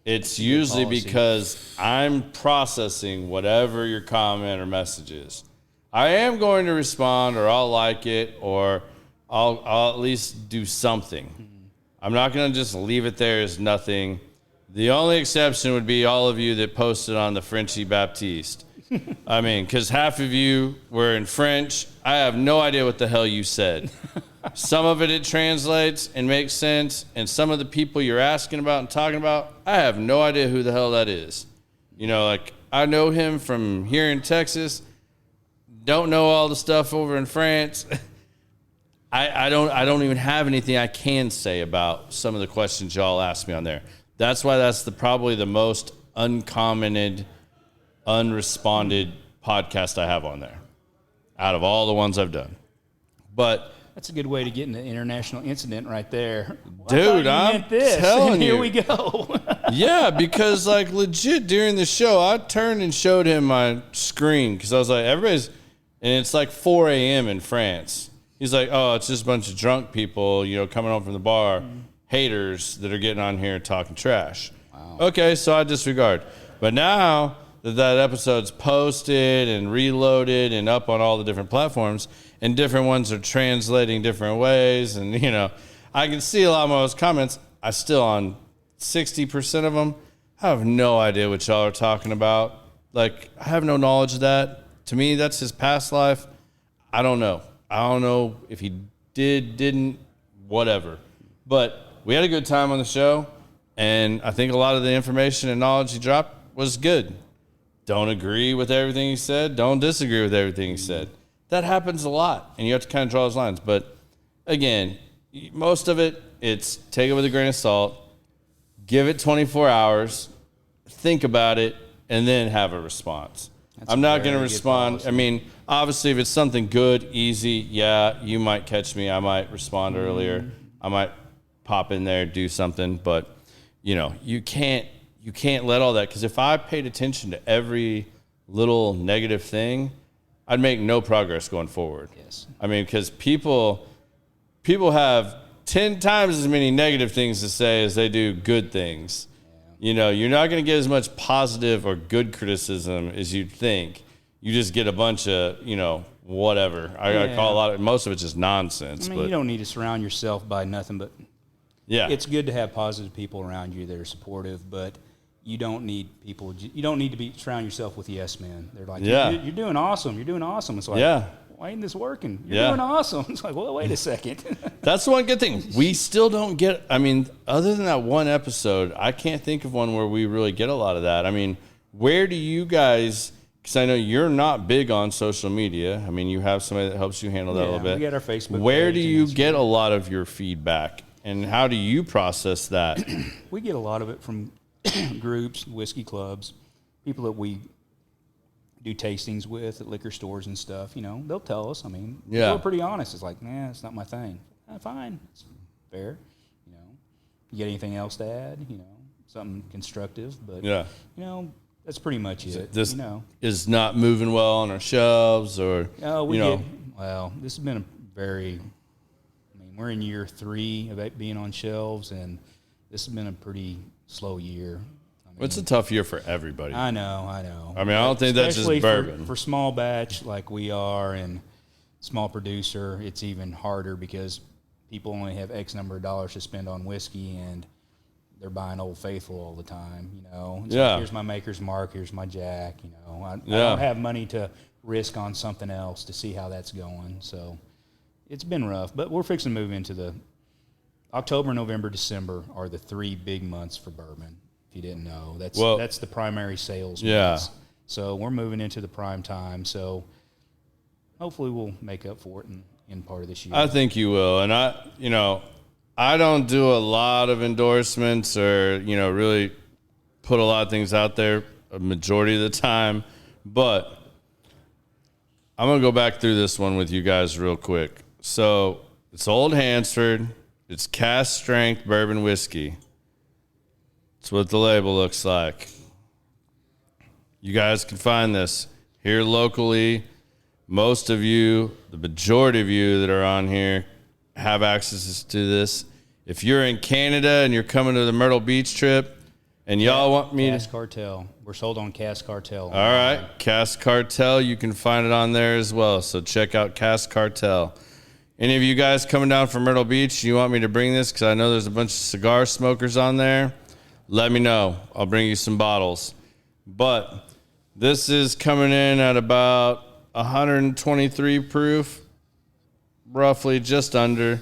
It's usually because I'm processing whatever your comment or message is. I am going to respond, or I'll like it, or I'll at least do something. Mm-hmm. I'm not going to just leave it there as nothing. The only exception would be all of you that posted on the Frenchy Baptiste. I mean, because half of you were in French. I have no idea what the hell you said. Some of it translates and makes sense, and some of the people you're asking about and talking about, I have no idea who the hell that is. You know, like, I know him from here in Texas, don't know all the stuff over in France. I don't even have anything I can say about some of the questions y'all asked me on there. That's why that's probably the most uncommented, unresponded podcast I have on there out of all the ones I've done. But that's a good way to get into international incident right there. Well, dude, I'm telling you. Here we go. Yeah, because, like, legit during the show, I turned and showed him my screen because I was like, and it's like 4 a.m. in France. He's like, oh, it's just a bunch of drunk people, you know, coming home from the bar, haters that are getting on here and talking trash. Wow. Okay, so I disregard. But now that episode's posted and reloaded and up on all the different platforms, and different ones are translating different ways, and, you know, I can see a lot more of those comments. I still, on 60% of them, I have no idea what y'all are talking about. Like, I have no knowledge of that. To me, that's his past life. I don't know. I don't know if he didn't, whatever. But we had a good time on the show, and I think a lot of the information and knowledge he dropped was good. Don't agree with everything he said. Don't disagree with everything he said. That happens a lot, and you have to kind of draw those lines. But again, most of it, it's take it with a grain of salt, give it 24 hours, think about it, and then have a response. I'm not going to respond. I mean, obviously, if it's something good, easy, yeah, you might catch me. I might respond earlier. I might pop in there, do something. But, you know, you can't let all that, because if I paid attention to every little negative thing, I'd make no progress going forward. Yes. I mean, because people have 10 times as many negative things to say as they do good things. You know, you're not going to get as much positive or good criticism as you'd think. You just get a bunch of, you know, whatever. I call a lot of, most of it's just nonsense. I mean, but you don't need to surround yourself by nothing but. Yeah. It's good to have positive people around you that are supportive, but you don't need people. You don't need to surround yourself with yes men. They're like, you're doing awesome. You're doing awesome. It's like, why ain't this working? You're doing awesome. It's like, well, wait a second. That's the one good thing. We still don't get, I mean, other than that one episode, I can't think of one where we really get a lot of that. I mean, where do you guys, because I know you're not big on social media. I mean, you have somebody that helps you handle that a little bit. We got our Facebook Where page do you get a lot of your feedback, and how do you process that? We get a lot of it from groups, whiskey clubs, people that we do tastings with at liquor stores and stuff. You know, they'll tell us. I mean, we're pretty honest. It's like, it's not my thing. Fine, it's fair. You know, you get anything else to add? You know, something constructive. But you know, that's pretty much it. This you know, is not moving well on our shelves, or well, this has been a very. I mean, we're in year 3 of it being on shelves, and this has been a pretty slow year. I mean, it's a tough year for everybody. I know. I mean, I don't think that's just bourbon. For small batch like we are and small producer, it's even harder because people only have X number of dollars to spend on whiskey, and they're buying Old Faithful all the time, you know. It's like, here's my Maker's Mark, here's my Jack, you know. I don't have money to risk on something else to see how that's going. So it's been rough, but we're fixing to move into the October, November, December are the 3 big months for bourbon. If you didn't know, that's the primary sales months. So we're moving into the prime time. So hopefully we'll make up for it in part of this year. I think you will. And I don't do a lot of endorsements or, really put a lot of things out there a majority of the time, but I'm going to go back through this one with you guys real quick. So it's Old Hansford. It's cask strength bourbon whiskey. That's what the label looks like. You guys can find this here locally. Most of you, the majority of you that are on here, have access to this. If you're in Canada and you're coming to the Myrtle Beach trip and y'all want me Cask Cartel. We're sold on Cask Cartel. All right. Cask Cartel. You can find it on there as well. So check out Cask Cartel. Any of you guys coming down from Myrtle Beach, you want me to bring this because I know there's a bunch of cigar smokers on there, let me know. I'll bring you some bottles. But this is coming in at about 123 proof, roughly just under.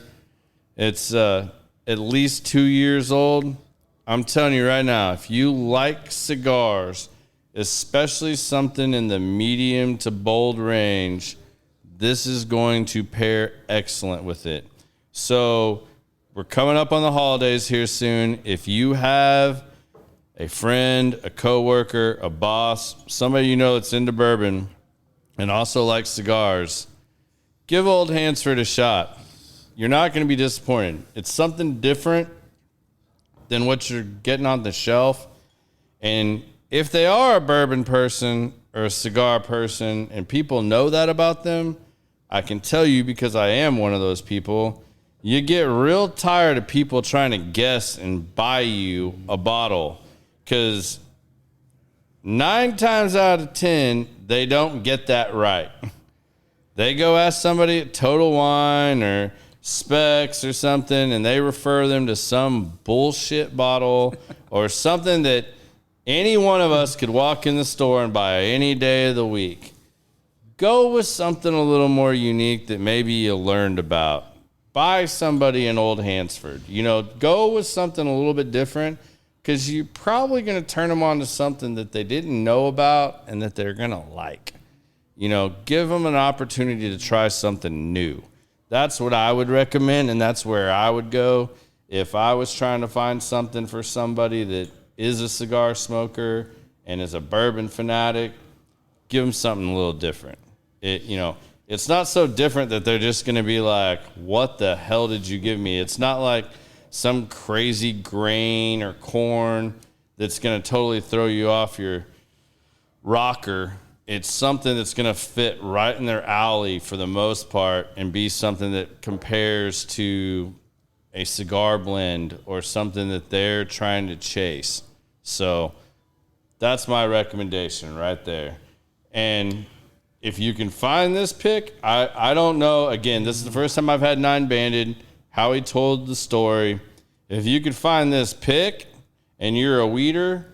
It's at least 2 years old. I'm telling you right now, if you like cigars, especially something in the medium to bold range, this is going to pair excellent with it. So we're coming up on the holidays here soon. If you have a friend, a coworker, a boss, somebody you know that's into bourbon and also likes cigars, give Old Hansford a shot. You're not going to be disappointed. It's something different than what you're getting on the shelf. And if they are a bourbon person or a cigar person and people know that about them, I can tell you, because I am one of those people, you get real tired of people trying to guess and buy you a bottle, because 9 times out of 10, they don't get that right. They go ask somebody at Total Wine or Specs or something, and they refer them to some bullshit bottle or something that any one of us could walk in the store and buy any day of the week. Go with something a little more unique that maybe you learned about. buy somebody an Old Hansford. You know, go with something a little bit different, because you're probably going to turn them on to something that they didn't know about and that they're going to like. You know, give them an opportunity to try something new. That's what I would recommend, and that's where I would go if I was trying to find something for somebody that is a cigar smoker and is a bourbon fanatic. Give them something a little different. It's not so different that they're just going to be like, what the hell did you give me? It's not like some crazy grain or corn that's going to totally throw you off your rocker. It's something that's going to fit right in their alley for the most part and be something that compares to a cigar blend or something that they're trying to chase. So that's my recommendation right there. And if you can find this pick, I don't know. Again, this is the first time I've had 9-banded. Howie told the story. If you can find this pick and you're a weeder,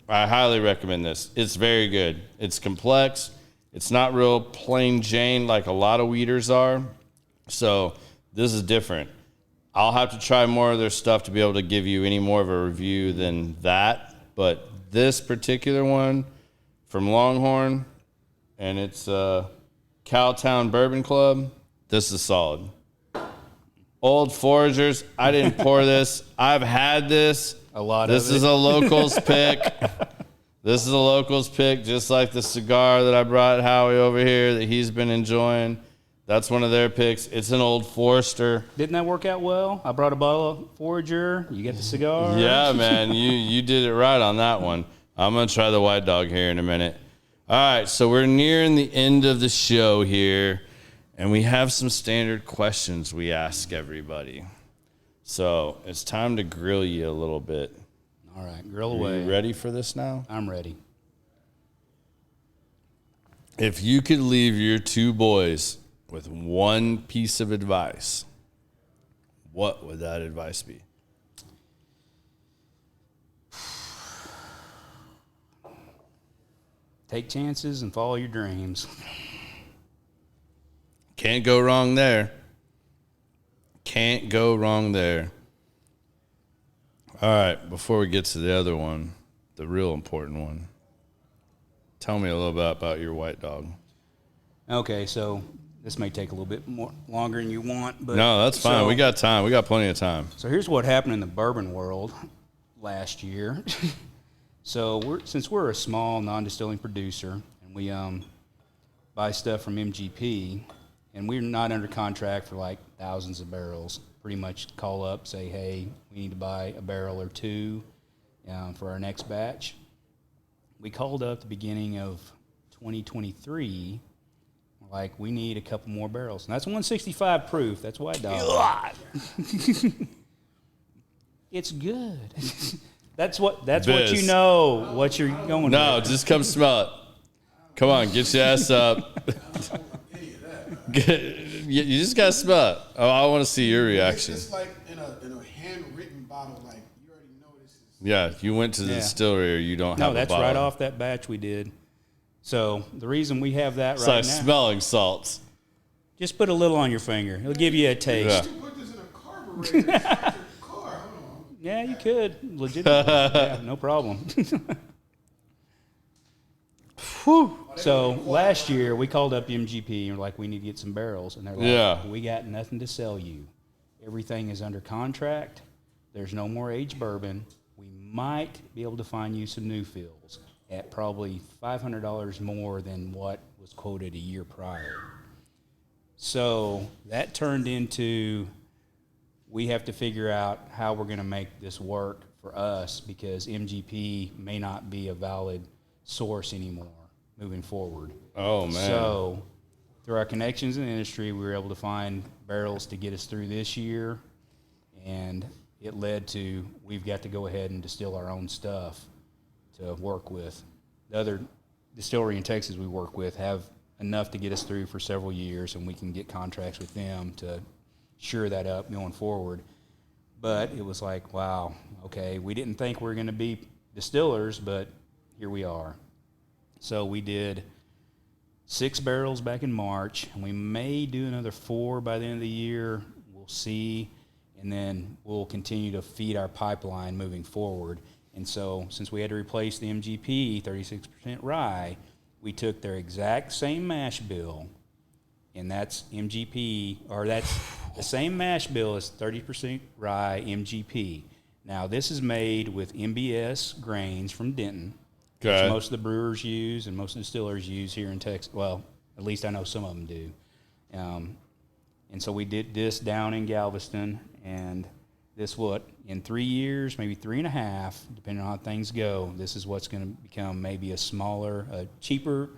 I highly recommend this. It's very good. It's complex. It's not real plain Jane like a lot of weeders are. So this is different. I'll have to try more of their stuff to be able to give you any more of a review than that. But this particular one from Longhorn, and it's Cowtown Bourbon Club, this is solid. Old Foragers, I didn't pour this. I've had this. A lot this of it. This is a locals pick. This is a locals pick, just like the cigar that I brought Howie over here that he's been enjoying. That's one of their picks. It's an Old Forester. Didn't that work out well? I brought a bottle of Forager. You get the cigar. Yeah, man. You did it right on that one. I'm going to try the White Dog here in a minute. All right, so we're nearing the end of the show here. And we have some standard questions we ask everybody. So it's time to grill you a little bit. All right, grill away. Are you ready for this now? I'm ready. If you could leave your two boys with one piece of advice, what would that advice be? Take chances and follow your dreams. Can't go wrong there. Can't go wrong there. All right, before we get to the other one, the real important one, tell me a little bit about your White Dog. Okay, so this may take a little bit more longer than you want, but no, that's fine. We got time. We got plenty of time. So here's what happened in the bourbon world last year. Since we're a small non-distilling producer and we buy stuff from MGP, and we're not under contract for like thousands of barrels. Pretty much call up, say, hey, we need to buy a barrel or two for our next batch. We called up the beginning of 2023, like, we need a couple more barrels. And that's 165 proof. That's White Dog. It's good. That's what you know, what you're going with. No, just come smell it. Come on, get your ass up. You just gotta smell it. Oh, I want to see your reaction. It's like in a handwritten bottle. Like, you already know this is. Yeah, you went to the distillery, or you don't have. No, that's a bottle. right off that batch we did. So the reason we have that it's right like now, smelling salts. just put a little on your finger. It'll give you a taste. You put this in a carburetor and start your car. Hold on. Yeah, you could. Legitimately. Yeah, no problem. Whew. So last year we called up MGP and we're like, we need to get some barrels, and they're like, Yeah. we got nothing to sell you. Everything is under contract. There's no more aged bourbon. We might be able to find you some new fills at probably $500 more than what was quoted a year prior. So that turned into, we have to figure out how we're going to make this work for us, because MGP may not be a valid source anymore moving forward. Oh, man. So through our connections in the industry, we were able to find barrels to get us through this year, and it led to, we've got to go ahead and distill our own stuff to work with. The other distillery in Texas we work with have enough to get us through for several years, and we can get contracts with them to sure that up going forward. But it was like, wow, okay, we didn't think we were going to be distillers, but here we are. So we did 6 barrels back in March, and we may do another 4 by the end of the year. We'll see, and then we'll continue to feed our pipeline moving forward. And so since we had to replace the MGP 36% rye, we took their exact same mash bill, and that's MGP, or that's the same mash bill as 30% rye MGP. Now, this is made with MBS grains from Denton, which most of the brewers use and most of the distillers use here in Texas. Well, at least I know some of them do. And so we did this down in Galveston, and this in 3 years, maybe 3.5, depending on how things go, this is what's going to become maybe a smaller, cheaper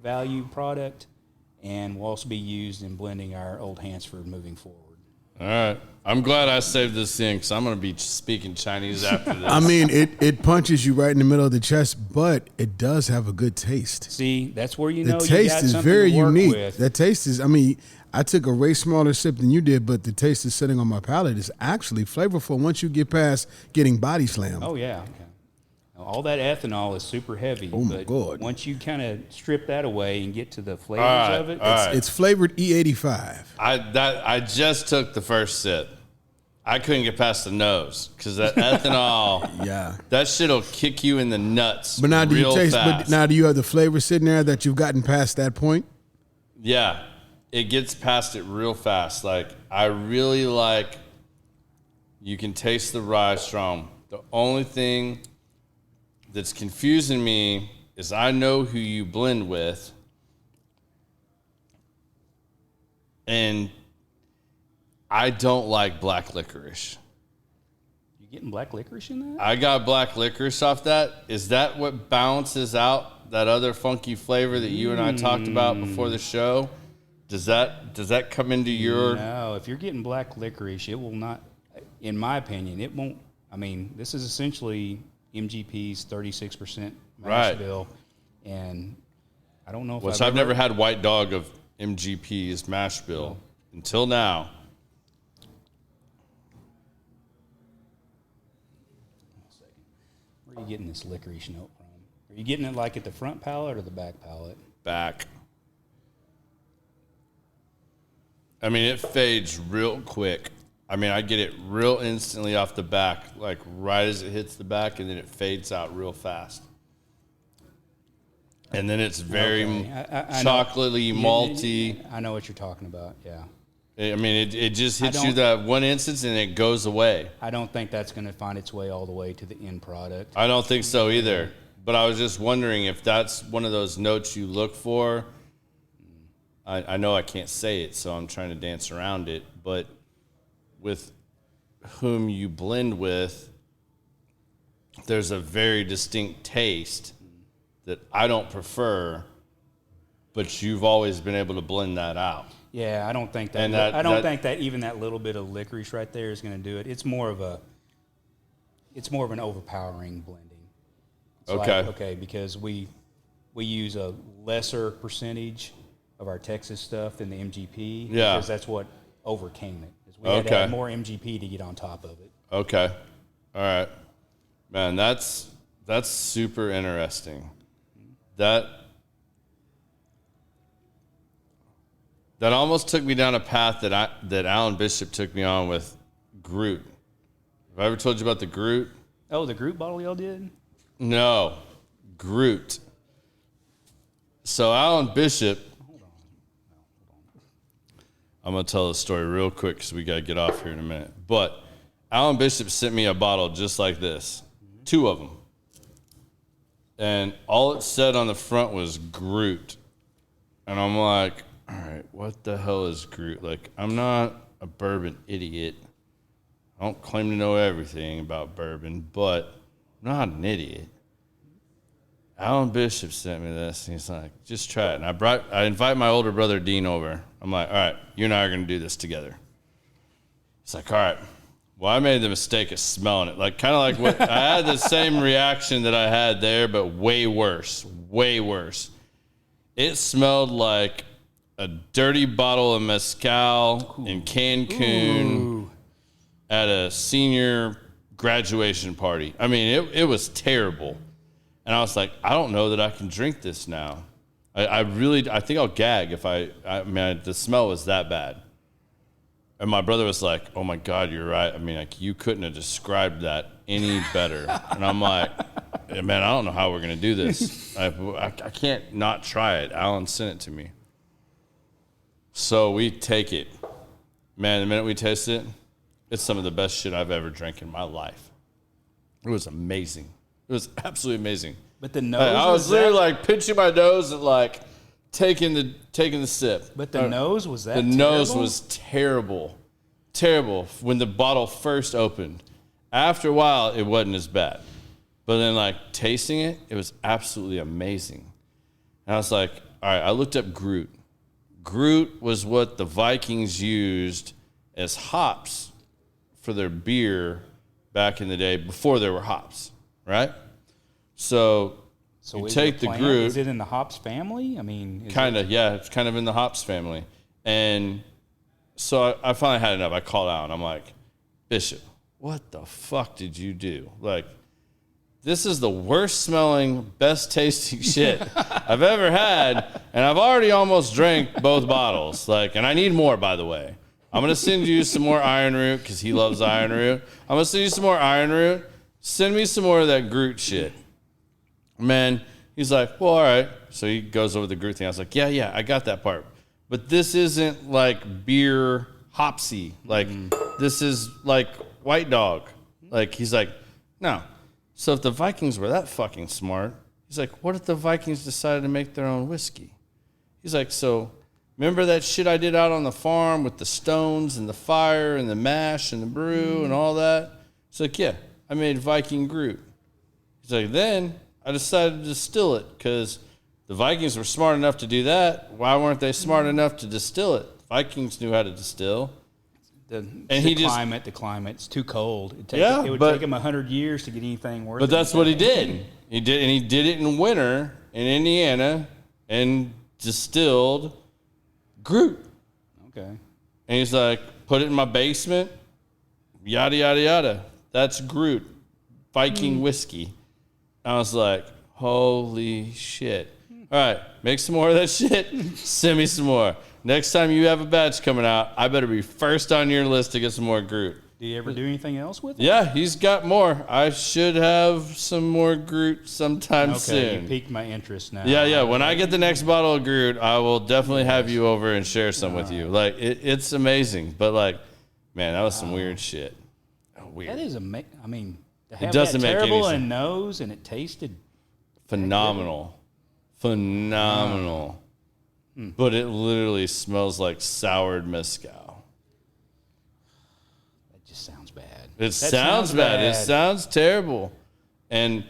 value product, and will also be used in blending our Old Hansford moving forward. All right. I'm glad I saved this in because I'm going to be speaking Chinese after this. I mean, it punches you right in the middle of the chest, but it does have a good taste. See, that's where you The know you taste got is something very to work unique. with. That taste is, I mean, I took a way smaller sip than you did, but the taste is sitting on my palate is actually flavorful once you get past getting body slammed. Oh, yeah. All that ethanol is super heavy. Oh, my but God. once you kind of strip that away and get to the flavors of it, It's flavored E85. I just took the first sip. I couldn't get past the nose because that ethanol, Yeah. that shit'll kick you in the nuts. But now do you real taste? fast. But now do you have the flavor sitting there that you've gotten past that point? Yeah, it gets past it real fast. Like I really like. You can taste the rye strong. The only thing that's confusing me is I know who you blend with, and I don't like black licorice. you getting black licorice in that? I got black licorice off that. Is that what balances out that other funky flavor that you and I talked about before the show? Does that come into your... No, if you're getting black licorice, it will not, in my opinion, it won't. I mean, this is essentially MGP's 36% mash bill, and I don't know if Which I've never had White Dog of MGP's mash bill until now. Where are you getting this licorice note from? Are you getting it like at the front palate or the back palate? Back. I mean, it fades real quick. I mean, I get it real instantly off the back, like right as it hits the back, and then it fades out real fast. And then it's very chocolatey, malty. I know what you're talking about, yeah. I mean, it just hits you that one instance, and it goes away. I don't think that's going to find its way all the way to the end product. I don't think so either. But I was just wondering if that's one of those notes you look for. I know I can't say it, so I'm trying to dance around it. But with whom you blend with, there's a very distinct taste that I don't prefer, but you've always been able to blend that out. Yeah, I don't think that. And I don't think that even that little bit of licorice right there is going to do it. It's more of an overpowering blending. It's Okay. because we use a lesser percentage of our Texas stuff than the MGP. Yeah. Because that's what overcame it. We had to add more MGP to get on top of it. Okay. All right. Man, that's super interesting. That almost took me down a path that Alan Bishop took me on with Groot. Have I ever told you about the Groot? Oh, the Groot bottle y'all did? No, Groot. So Alan Bishop, I'm going to tell the story real quick because we got to get off here in a minute. But Alan Bishop sent me a bottle just like this, 2 of them. And all it said on the front was Groot. And I'm like, all right, what the hell is Groot? Like, I'm not a bourbon idiot. I don't claim to know everything about bourbon, but I'm not an idiot. Alan Bishop sent me this, and he's like, just try it. And I invite my older brother, Dean, over. I'm like, all right, you and I are going to do this together. He's like, all right. Well, I made the mistake of smelling it. Like, kind of like what I had the same reaction that I had there, but way worse. Way worse. It smelled like a dirty bottle of mezcal in Cancun at a senior graduation party. I mean, it was terrible. And I was like, I don't know that I can drink this now. I think I'll gag if the smell was that bad. And my brother was like, oh my God, you're right. I mean, like, you couldn't have described that any better. And I'm like, yeah, man, I don't know how we're going to do this. I can't not try it. Alan sent it to me. So we take it. Man, the minute we taste it, it's some of the best shit I've ever drank in my life. It was amazing. It was absolutely amazing. But the nose, I was literally like pinching my nose and like taking the sip. But the nose was that. The terrible? nose was terrible when the bottle first opened. After a while, it wasn't as bad. But then, like, tasting it, it was absolutely amazing. And I was like, all right, I looked up Groot. Groot was what the Vikings used as hops for their beer back in the day before there were hops, right? So you take the Groot. Is it in the hops family? I mean, kind of, yeah. It's kind of in the hops family. And so I finally had enough. I called out, and I'm like, Bishop, what the fuck did you do? Like, this is the worst smelling, best tasting shit I've ever had, and I've already almost drank both bottles. Like, and I need more, by the way. I'm gonna send you some more Iron Root because he loves Iron Root. I'm gonna send you some more Iron Root. Send me some more of that Groot shit. Man, he's like, well, all right. So he goes over the Groot thing. I was like, yeah, I got that part. But this isn't like beer hopsy. Like, this is like White Dog. Like, he's like, no. So if the Vikings were that fucking smart, he's like, what if the Vikings decided to make their own whiskey? He's like, so remember that shit I did out on the farm with the stones and the fire and the mash and the brew and all that? He's like, yeah, I made Viking Groot. He's like, then I decided to distill it because the Vikings were smart enough to do that. Why weren't they smart enough to distill it? Vikings knew how to distill. The climate, it's too cold. It would take him 100 years to get anything worth. But that's what he did. He did it in winter in Indiana and distilled Groot. Okay. And he's like, put it in my basement, yada, yada, yada. That's Groot, Viking whiskey. I was like, holy shit. All right, make some more of that shit. Send me some more. Next time you have a batch coming out, I better be first on your list to get some more Groot. Do you ever do anything else with it? Yeah, he's got more. I should have some more Groot sometime soon. Okay, you piqued my interest now. Yeah. When I get the next bottle of Groot, I will definitely have you over and share some with you. Like, it's amazing. But, like, man, that was some weird shit. Weird. That is amazing. I mean, to have doesn't that make terrible any in nose and it tasted phenomenal. But it literally smells like soured mezcal. That just sounds bad. It sounds bad. It sounds terrible. And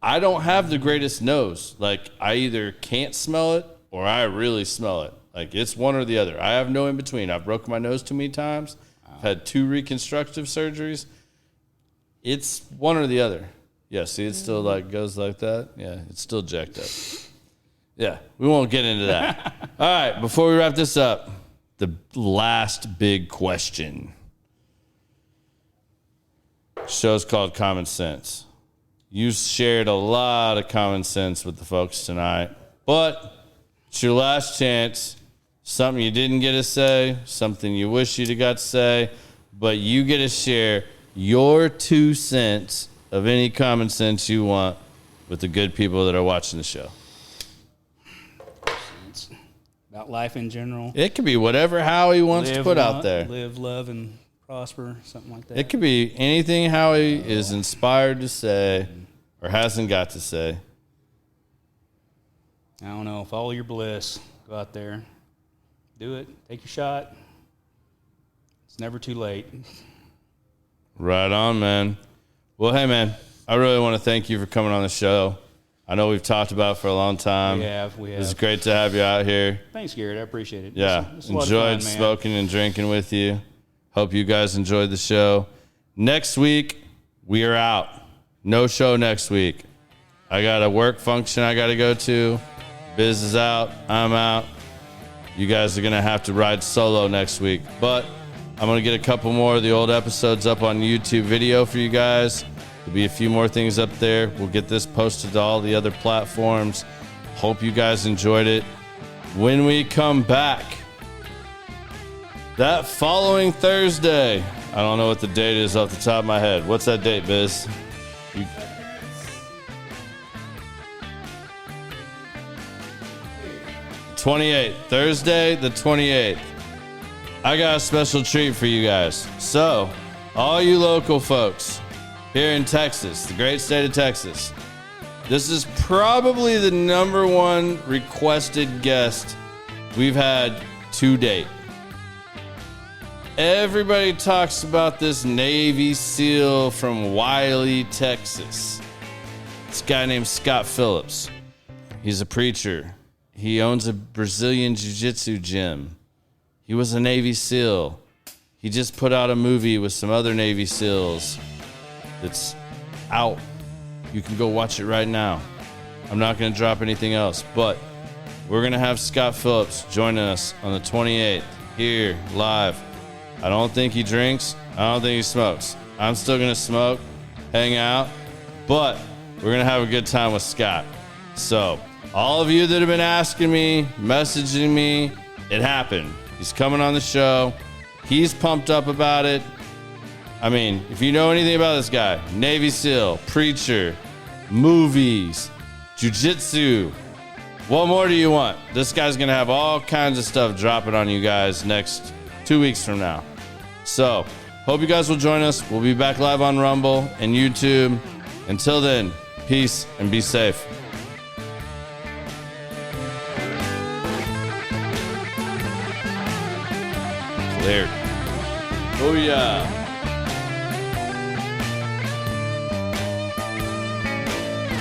I don't have the greatest nose. Like, I either can't smell it or I really smell it. Like, it's one or the other. I have no in between. I've broken my nose too many times. I've had 2 reconstructive surgeries. It's one or the other. Yeah, see, it still like goes like that. Yeah, it's still jacked up. Yeah, we won't get into that. All right, before we wrap this up, the last big question. Show's called Common Sense. You shared a lot of common sense with the folks tonight, but it's your last chance. Something you didn't get to say, something you wish you'd have got to say, but you get to share your 2 cents of any common sense you want with the good people that are watching the show. About life in general. It could be whatever Howie wants to put out there. Live, love, and prosper, something like that. It could be anything Howie is inspired to say or hasn't got to say. I don't know. Follow your bliss. Go out there. Do it. Take your shot. It's never too late. Right on, man. Well, hey, man, I really want to thank you for coming on the show. I know we've talked about it for a long time. We have. It's great to have you out here. Thanks, Garrett. I appreciate it. Yeah, it's enjoyed smoking and drinking with you. Hope you guys enjoyed the show. Next week, we are out. No show next week. I got a work function I got to go to. Biz is out. I'm out. You guys are going to have to ride solo next week. But I'm going to get a couple more of the old episodes up on YouTube video for you guys. There'll be a few more things up there. We'll get this posted to all the other platforms. Hope you guys enjoyed it. When we come back, That following Thursday, I don't know what the date is off the top of my head. What's that date, Biz? 28th, Thursday the 28th. I got a special treat for you guys. So, all you local folks here in Texas, the great state of Texas, this is probably the number one requested guest we've had to date. Everybody talks about this Navy SEAL from Wiley, Texas. This guy named Scott Phillips. He's a preacher. He owns a Brazilian jiu-jitsu gym. He was a Navy SEAL. He just put out a movie with some other Navy SEALs that's out. You can go watch it right now. I'm not going to drop anything else, but we're going to have Scott Phillips joining us on the 28th here live. I don't think he drinks. I don't think he smokes. I'm still going to smoke, hang out, but we're going to have a good time with Scott. So, all of you that have been asking me, messaging me, it happened. He's coming on the show. He's pumped up about it. I mean, if you know anything about this guy, Navy SEAL, preacher, movies, jiu-jitsu, what more do you want? This guy's going to have all kinds of stuff dropping on you guys next 2 weeks from now. So, hope you guys will join us. We'll be back live on Rumble and YouTube. Until then, peace and be safe. Clear. Oh, yeah.